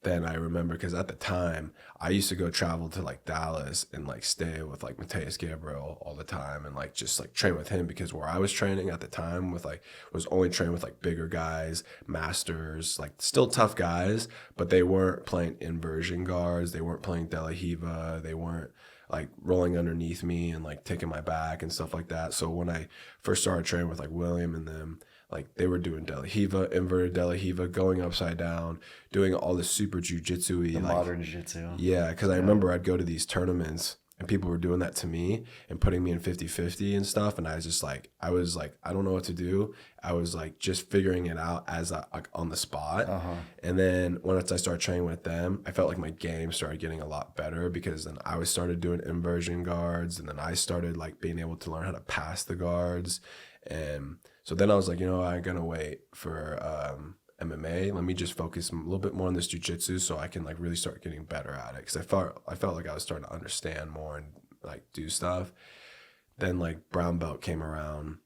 then I remember, because at the time, I used to go travel to like Dallas and like stay with like Mateus Gabriel all the time and like just like train with him, because where I was training at the time with like was only trained with like bigger guys, masters, like still tough guys, but they weren't playing inversion guards, they weren't playing De La Hiva, they weren't like rolling underneath me and like taking my back and stuff like that. So when I first started training with like William and them, like they were doing De La Hiva, inverted De La Hiva, going upside down, doing all this super jujitsu-y. The like, modern jiu-jitsu. Yeah, because I remember I'd go to these tournaments and people were doing that to me and putting me in 50-50 and stuff. And I was like, I don't know what to do. I was like just figuring it out as like on the spot. Uh-huh. And then once I started training with them, I felt like my game started getting a lot better, because then I started doing inversion guards, and then I started like being able to learn how to pass the guards. And so then I was like, you know, I'm going to wait for MMA. Let me just focus a little bit more on this jiu-jitsu so I can like really start getting better at it. Because I felt like I was starting to understand more and like do stuff. Then like brown belt came around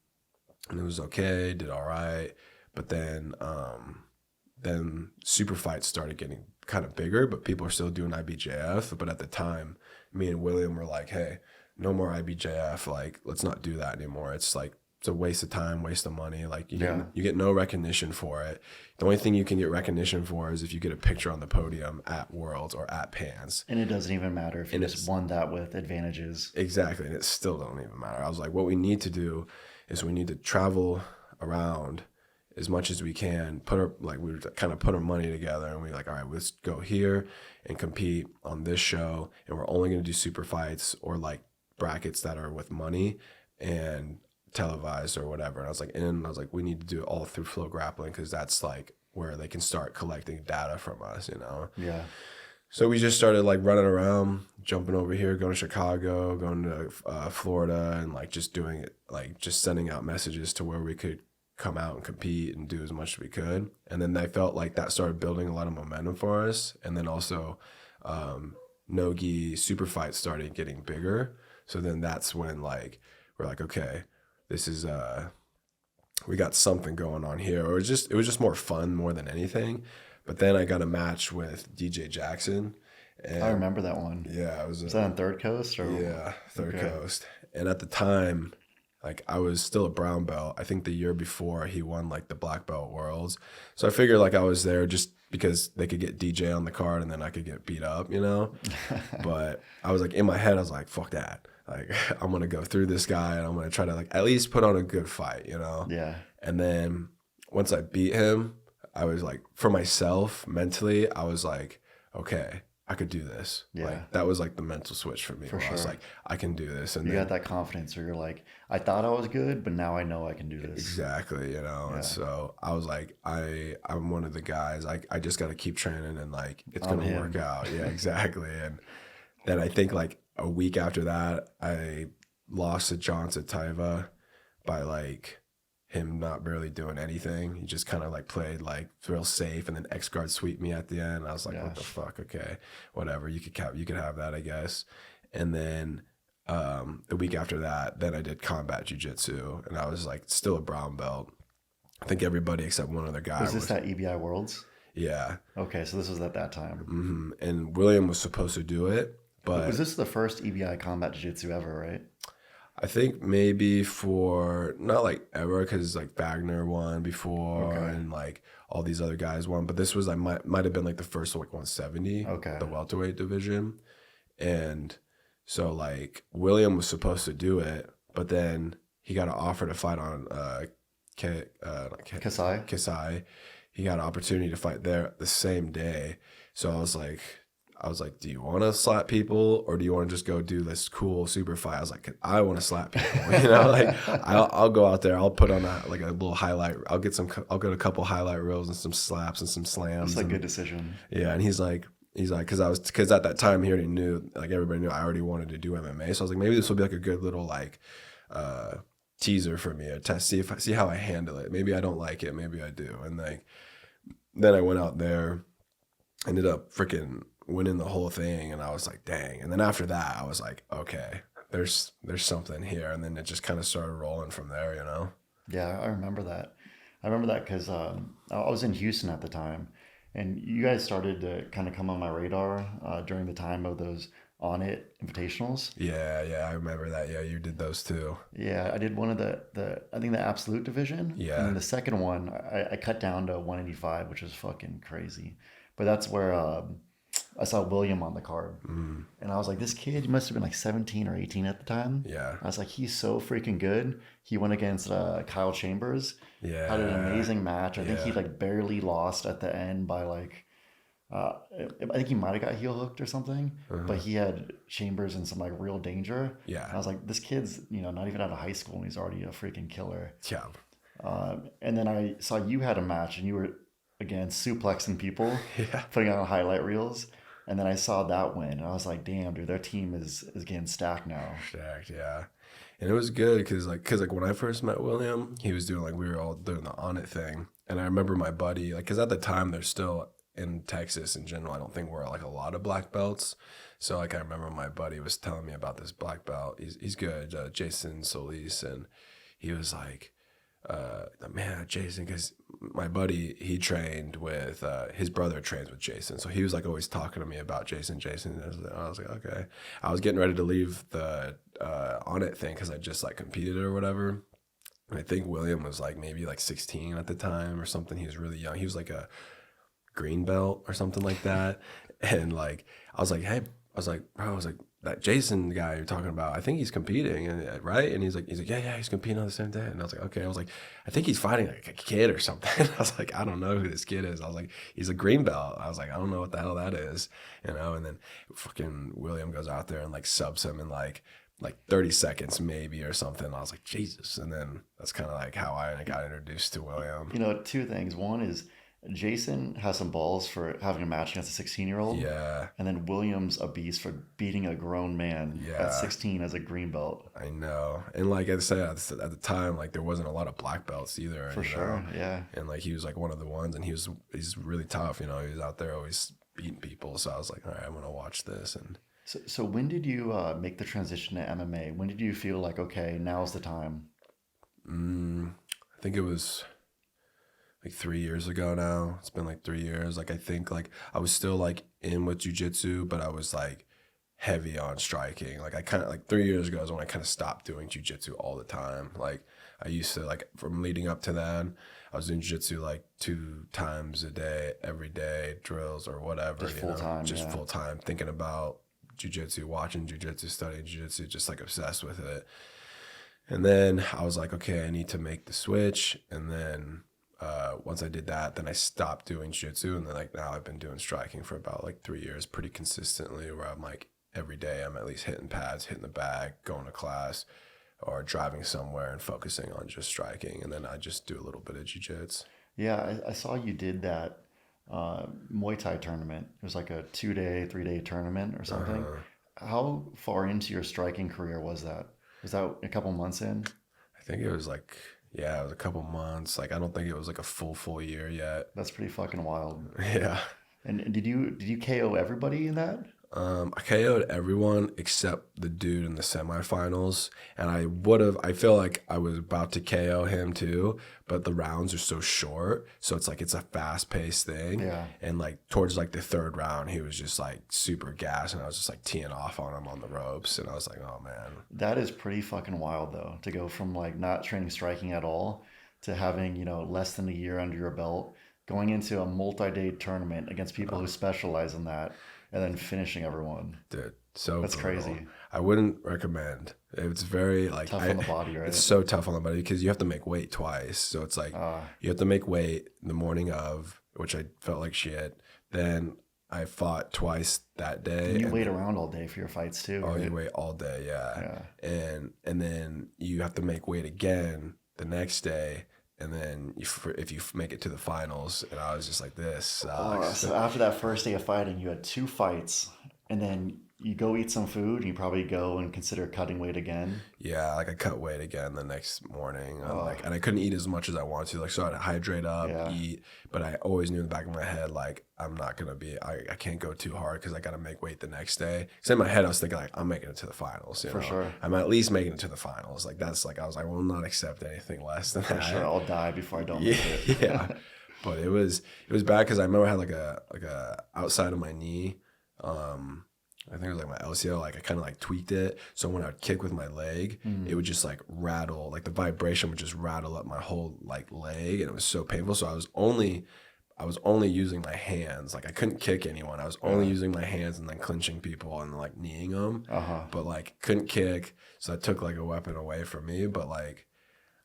and it was okay, did all right. But then super fights started getting kind of bigger, but people are still doing IBJF. But at the time, me and William were like, hey, no more IBJF. Like, let's not do that anymore. It's like, it's a waste of time, waste of money. Like you get no recognition for it. The only thing you can get recognition for is if you get a picture on the podium at Worlds or at Pans. And it doesn't even matter if you just won that with advantages. Exactly. And it still don't even matter. I was like, what we need to do is we need to travel around as much as we can, we kind of put our money together and we're like, all right, let's go here and compete on this show. And we're only going to do super fights or like brackets that are with money and televised or whatever. And I was like, we need to do it all through Flow Grappling, because that's like where they can start collecting data from us, you know? Yeah. So we just started like running around, jumping over here, going to Chicago, going to Florida, and like just doing it, like just sending out messages to where we could come out and compete and do as much as we could. And then I felt like that started building a lot of momentum for us. And then also no-gi super fights started getting bigger. So then that's when like we're like, okay, this is we got something going on here. Or it was just more fun more than anything. But then I got a match with DJ Jackson. And I remember that one. Yeah, was that on Third Coast or? Yeah, Third Coast. And at the time, Like I was still a brown belt. I think the year before he won like the black belt worlds. So I figured like I was there just because they could get DJ on the card and then I could get beat up, you know? But I was like in my head, I was like, fuck that. Like I'm gonna go through this guy and I'm gonna try to like at least put on a good fight, you know? Yeah. And then once I beat him, I was like, for myself mentally, I was like, okay, I could do this. Yeah. Like that was like the mental switch for me. For where I was sure. like, I can do this. And You then, got that confidence where you're like, I thought I was good, but now I know I can do this. exactly, you know. Yeah. And so I was like, I'm one of the guys. I just got to keep training and like it's I'm gonna him. work out. Yeah, exactly. And then I think like a week after that, I lost to Johnson Taiva by like him not barely doing anything. He just kind of like played like real safe, and then X guard sweeped me at the end. I was like, what the Gosh. fuck? Okay, whatever. You could have that, I guess. And then the week after that, then I did combat jiu-jitsu, and I was like still a brown belt. I think everybody except one other guy Was this at EBI Worlds? yeah. Okay, so this was at that time. And William was supposed to do it, but Was this the first EBI combat jiu-jitsu ever, right? I think maybe for not like ever, because like Wagner won before and like all these other guys won, but this was like might have been like the first like 170, the welterweight division. And so like William was supposed to do it, but then he got an offer to fight on Kasai. He got an opportunity to fight there the same day. So I was like, do you want to slap people or do you want to just go do this cool super fight? I was like, I want to slap people, you know, like I'll go out there. I'll put on a little highlight. I'll get a couple highlight reels and some slaps and some slams. That's a good decision. Yeah. And he's like, cause at that time he already knew, like everybody knew I already wanted to do MMA. So I was like, maybe this will be like a good little like, teaser for me, a test, see how I handle it. Maybe I don't like it. Maybe I do. And like, then I went out there, ended up freaking winning the whole thing, and I was like, dang. And then after that, I was like, okay, there's something here, and then it just kind of started rolling from there, you know? Yeah, I remember that. I remember that because I was in Houston at the time, and you guys started to kind of come on my radar during the time of those On It invitationals. Yeah, I remember that. Yeah, you did those too. Yeah, I did one of I think the absolute division. Yeah. And then the second one, I cut down to 185, which is fucking crazy. But that's where I saw William on the card. And I was like, this kid, he must have been like 17 or 18 at the time. Yeah. I was like, he's so freaking good. He went against Kyle Chambers. Yeah. Had an amazing match. I think he like barely lost at the end by like, I think he might have got heel hooked or something, but he had Chambers in some like real danger. Yeah. And I was like, this kid's, not even out of high school and he's already a freaking killer. Yeah. And then I saw you had a match and you were, again, suplexing people, putting on highlight reels. And then I saw that win, and I was like, "Damn, dude, their team is getting stacked now." Stacked, yeah. And it was good because when I first met William, he was doing we were all doing the On It thing, and I remember my buddy because at the time there's still in Texas in general, I don't think we're like a lot of black belts. So I remember my buddy was telling me about this black belt. He's good, Jason Solis, and he was like, man, Jason, because my buddy, he trained with, his brother trains with Jason. So he was like always talking to me about Jason. And I was like, okay. I was getting ready to leave the On It thing because I just like competed or whatever. And I think William was like maybe like 16 at the time or something. He was really young. He was like a green belt or something like that. And like, I was like, bro, that Jason guy you're talking about, I think he's competing, and right? And he's like, yeah, he's competing on the same day. And I was like, okay. I was like, I think he's fighting like a kid or something. I was like, I don't know who this kid is. I was like, he's a green belt. I was like, I don't know what the hell that is, And then fucking William goes out there and like subs him in like 30 seconds maybe or something. I was like, Jesus. And then that's kind of like how I got introduced to William. Two things. One is Jason has some balls for having a match against a 16-year-old. Yeah. And then William's a beast for beating a grown man at 16 as a green belt. I know. And like I said, at the time, like there wasn't a lot of black belts either. For sure, yeah. And like he was like one of the ones, and he's really tough, He was out there always beating people. So I was like, all right, I'm going to watch this. And so when did you make the transition to MMA? When did you feel like, okay, now's the time? I think it was like 3 years ago now. It's been like 3 years. Like I think like I was still like in with jiu-jitsu, but I was like heavy on striking. Like I kind of like 3 years ago is when I kind of stopped doing jiu-jitsu all the time. Like I used to, like, from leading up to then, I was doing jiu-jitsu like 2 times a day, every day, drills or whatever. Just full time. Just full time, thinking about jiu-jitsu, watching jiu-jitsu, studying jiu-jitsu, just like obsessed with it. And then I was like, okay, I need to make the switch. And then once I did that, then I stopped doing jiu-jitsu. And then like now I've been doing striking for about like 3 years pretty consistently, where I'm like every day I'm at least hitting pads, hitting the bag, going to class, or driving somewhere and focusing on just striking. And then I just do a little bit of jiu-jitsu. Yeah, I saw you did that Muay Thai tournament. It was like a 2-day, 3-day tournament or something. How far into your striking career was that? Was that a couple months in? I think it was like, yeah, it was a couple months. Like I don't think it was like a full year yet. That's pretty fucking wild. Yeah. And did you KO everybody in that? I KO'd everyone except the dude in the semifinals, and I feel like I was about to KO him too, but the rounds are so short, so it's a fast paced thing. Yeah. And like towards like the third round, he was just like super gassed, and I was just like teeing off on him on the ropes, and I was like, oh man. That is pretty fucking wild though, to go from like not training striking at all to having, less than a year under your belt, going into a multi-day tournament against people who specialize in that, and then finishing everyone. Dude, so that's brutal. crazy. I wouldn't recommend. It's very like tough on the body, right? It's so tough on the body because you have to make weight twice. So it's like you have to make weight the morning of, which I felt like shit. Then I fought twice that day. And you wait around all day for your fights too. Oh, right? you wait all day, yeah. And then you have to make weight again the next day. And then if you make it to the finals, and I was just like, this sucks. So after that first day of fighting, you had 2 fights, and then you go eat some food, and you probably go and consider cutting weight again. Yeah, like I cut weight again the next morning. And I couldn't eat as much as I wanted to. Like, so I'd hydrate up, eat, but I always knew in the back of my head, like, I'm not gonna be. I can't go too hard because I gotta make weight the next day. Because in my head, I was thinking like, I'm making it to the finals. For sure, I'm at least making it to the finals. Like that's like I was like, I will not accept anything less than that. For sure, I'll die before I don't make it. Yeah, but it was bad because I remember I had like a outside of my knee. I think it was like my LCL, like I kind of like tweaked it. So when I would kick with my leg, it would just like rattle, like the vibration would just rattle up my whole like leg, and it was so painful. So I was only using my hands. Like I couldn't kick anyone. I was only using my hands and then clinching people and like kneeing them. But like couldn't kick. So that took like a weapon away from me. But like,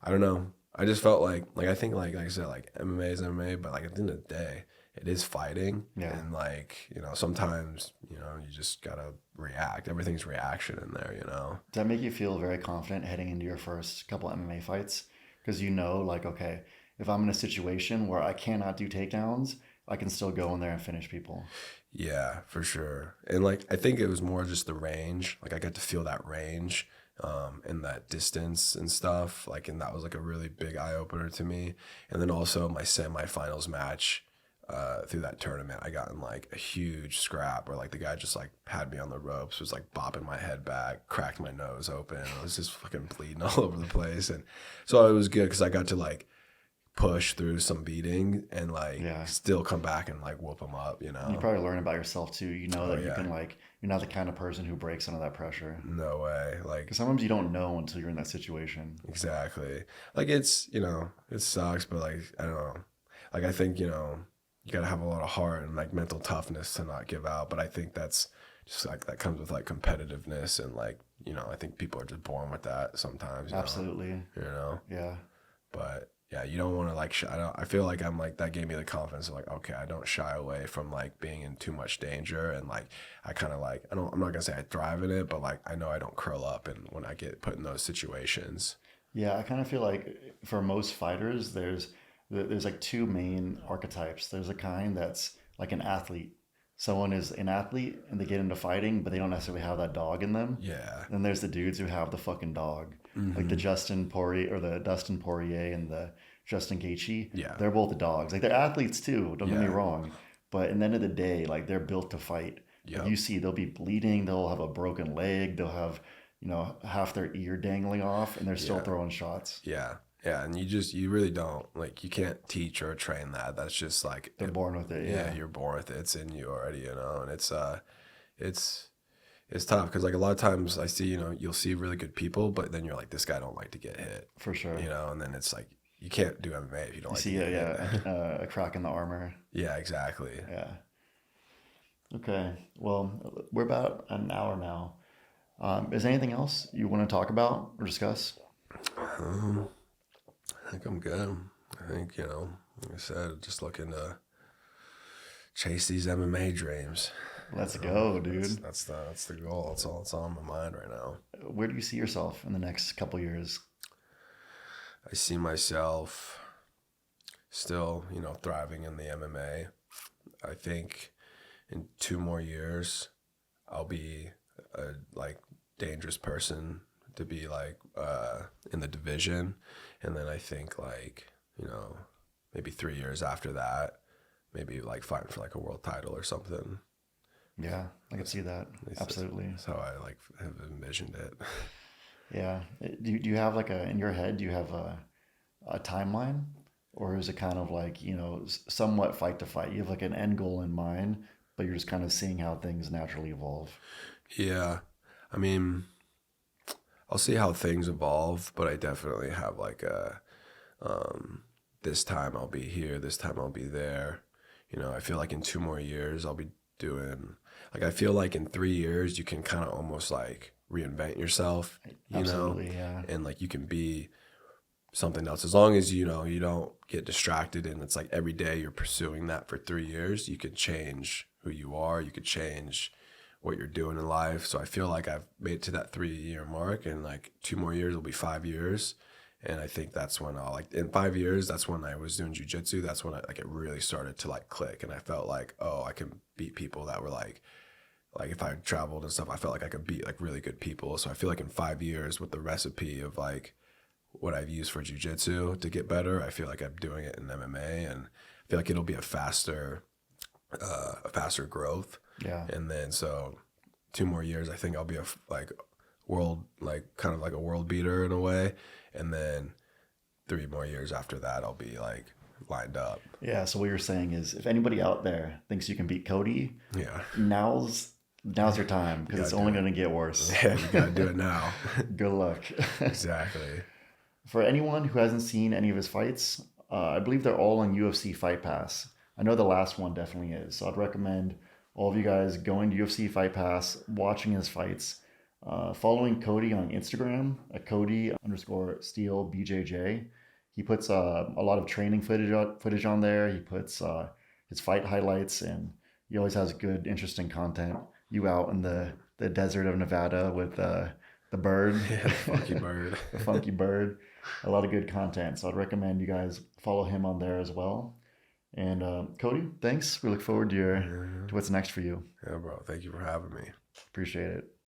I don't know. I just felt like I think like I said, like MMA is MMA, but like at the end of the day, it is fighting. Yeah. And like, sometimes, you just gotta react. Everything's reaction in there, Does that make you feel very confident heading into your first couple MMA fights? Because like, okay, if I'm in a situation where I cannot do takedowns, I can still go in there and finish people. Yeah, for sure. And like, I think it was more just the range. Like I got to feel that range and that distance and stuff. Like, and that was like a really big eye opener to me. And then also my semifinals match through that tournament, I got in like a huge scrap where like the guy just like had me on the ropes, was like bopping my head back, cracked my nose open. I was just fucking bleeding all over the place. And so it was good because I got to like push through some beating and like still come back and like whoop them up, You probably learn about yourself too. You can like, you're not the kind of person who breaks under that pressure. No way. Like sometimes you don't know until you're in that situation. Exactly. Like it's, it sucks, but like, I don't know. Like I think, you got to have a lot of heart and like mental toughness to not give out. But I think that's just like, that comes with like competitiveness and like, I think people are just born with that sometimes. Absolutely. Yeah. But yeah, you don't want to like, I feel like I'm like, that gave me the confidence of like, okay, I don't shy away from like being in too much danger. And like, I kind of like, I'm not going to say I thrive in it, but like, I know I don't curl up and when I get put in those situations. Yeah. I kind of feel like for most fighters, there's like 2 main archetypes. There's a kind that's like an athlete. Someone is an athlete and they get into fighting, but they don't necessarily have that dog in them. Yeah. And there's the dudes who have the fucking dog. Like the Dustin Poirier and the Justin Gaethje. Yeah. They're both the dogs. Like they're athletes too, don't get me wrong. But in the end of the day, like they're built to fight. Yep. Like, you see they'll be bleeding, they'll have a broken leg, they'll have, half their ear dangling off, and they're still throwing shots. Yeah. Yeah, and you really don't, like, you can't teach or train that. That's just like... They're born with it, yeah. You're born with it. It's in you already, and it's it's tough because like a lot of times I see, you'll see really good people, but then you're like, this guy don't like to get hit, For sure. and then it's like you can't do MMA if you don't You like see to get hit. a crack in the armor. Yeah, exactly. Yeah. Okay. Well, we're about an hour now. Is there anything else you want to talk about or discuss? I think I'm good. I think, like I said, just looking to chase these MMA dreams. Let's go, dude. That's the goal. That's all that's on my mind right now. Where do you see yourself in the next couple years? I see myself still, thriving in the MMA. I think in 2 more years, I'll be a dangerous person to be in the division, and then I think maybe 3 years after that, maybe fighting for a world title or something. Yeah, I can see that. Absolutely. That's how I have envisioned it. Yeah. Do you have in your head, do you have a timeline? Or is it kind of somewhat fight to fight? You have an end goal in mind, but you're just kind of seeing how things naturally evolve. Yeah. I mean, I'll see how things evolve, but I definitely have this time I'll be here, this time I'll be there. I feel like in 2 more years I'll be doing, I feel like in 3 years you can kind of almost reinvent yourself, Absolutely, yeah. And you can be something else as long as you don't get distracted, and it's every day you're pursuing that for 3 years. You could change who you are, you could change what you're doing in life. So I feel like I've made it to that 3-year mark, and 2 more years will be 5 years, and I think that's when I'll in 5 years, that's when I was doing jiu-jitsu. That's when it really started to click, and I felt oh, I can beat people that were if I traveled and stuff, I felt I could beat really good people. So I feel in 5 years with the recipe of what I've used for jiu-jitsu to get better, I feel I'm doing it in MMA, and I feel it'll be a faster growth. Yeah. And then so 2 more years, I think I'll be a world, kind of a world beater in a way. And then 3 more years after that, I'll be lined up. Yeah. So what you're saying is, if anybody out there thinks you can beat Kody, yeah, now's your time, because it's only going to get worse. Yeah, you got to do it now. Good luck. Exactly. For anyone who hasn't seen any of his fights, I believe they're all on UFC Fight Pass. I know the last one definitely is. So I'd recommend all of you guys going to UFC Fight Pass, watching his fights, following Kody on Instagram at Kody_Steele BJJ. He puts a lot of training footage on there. He puts his fight highlights, and he always has good, interesting content. You out in the desert of Nevada with the bird. Yeah, the funky bird. The funky bird. A lot of good content. So I'd recommend you guys follow him on there as well. And Kody, thanks. We look forward to what's next for you. Yeah, bro. Thank you for having me. Appreciate it.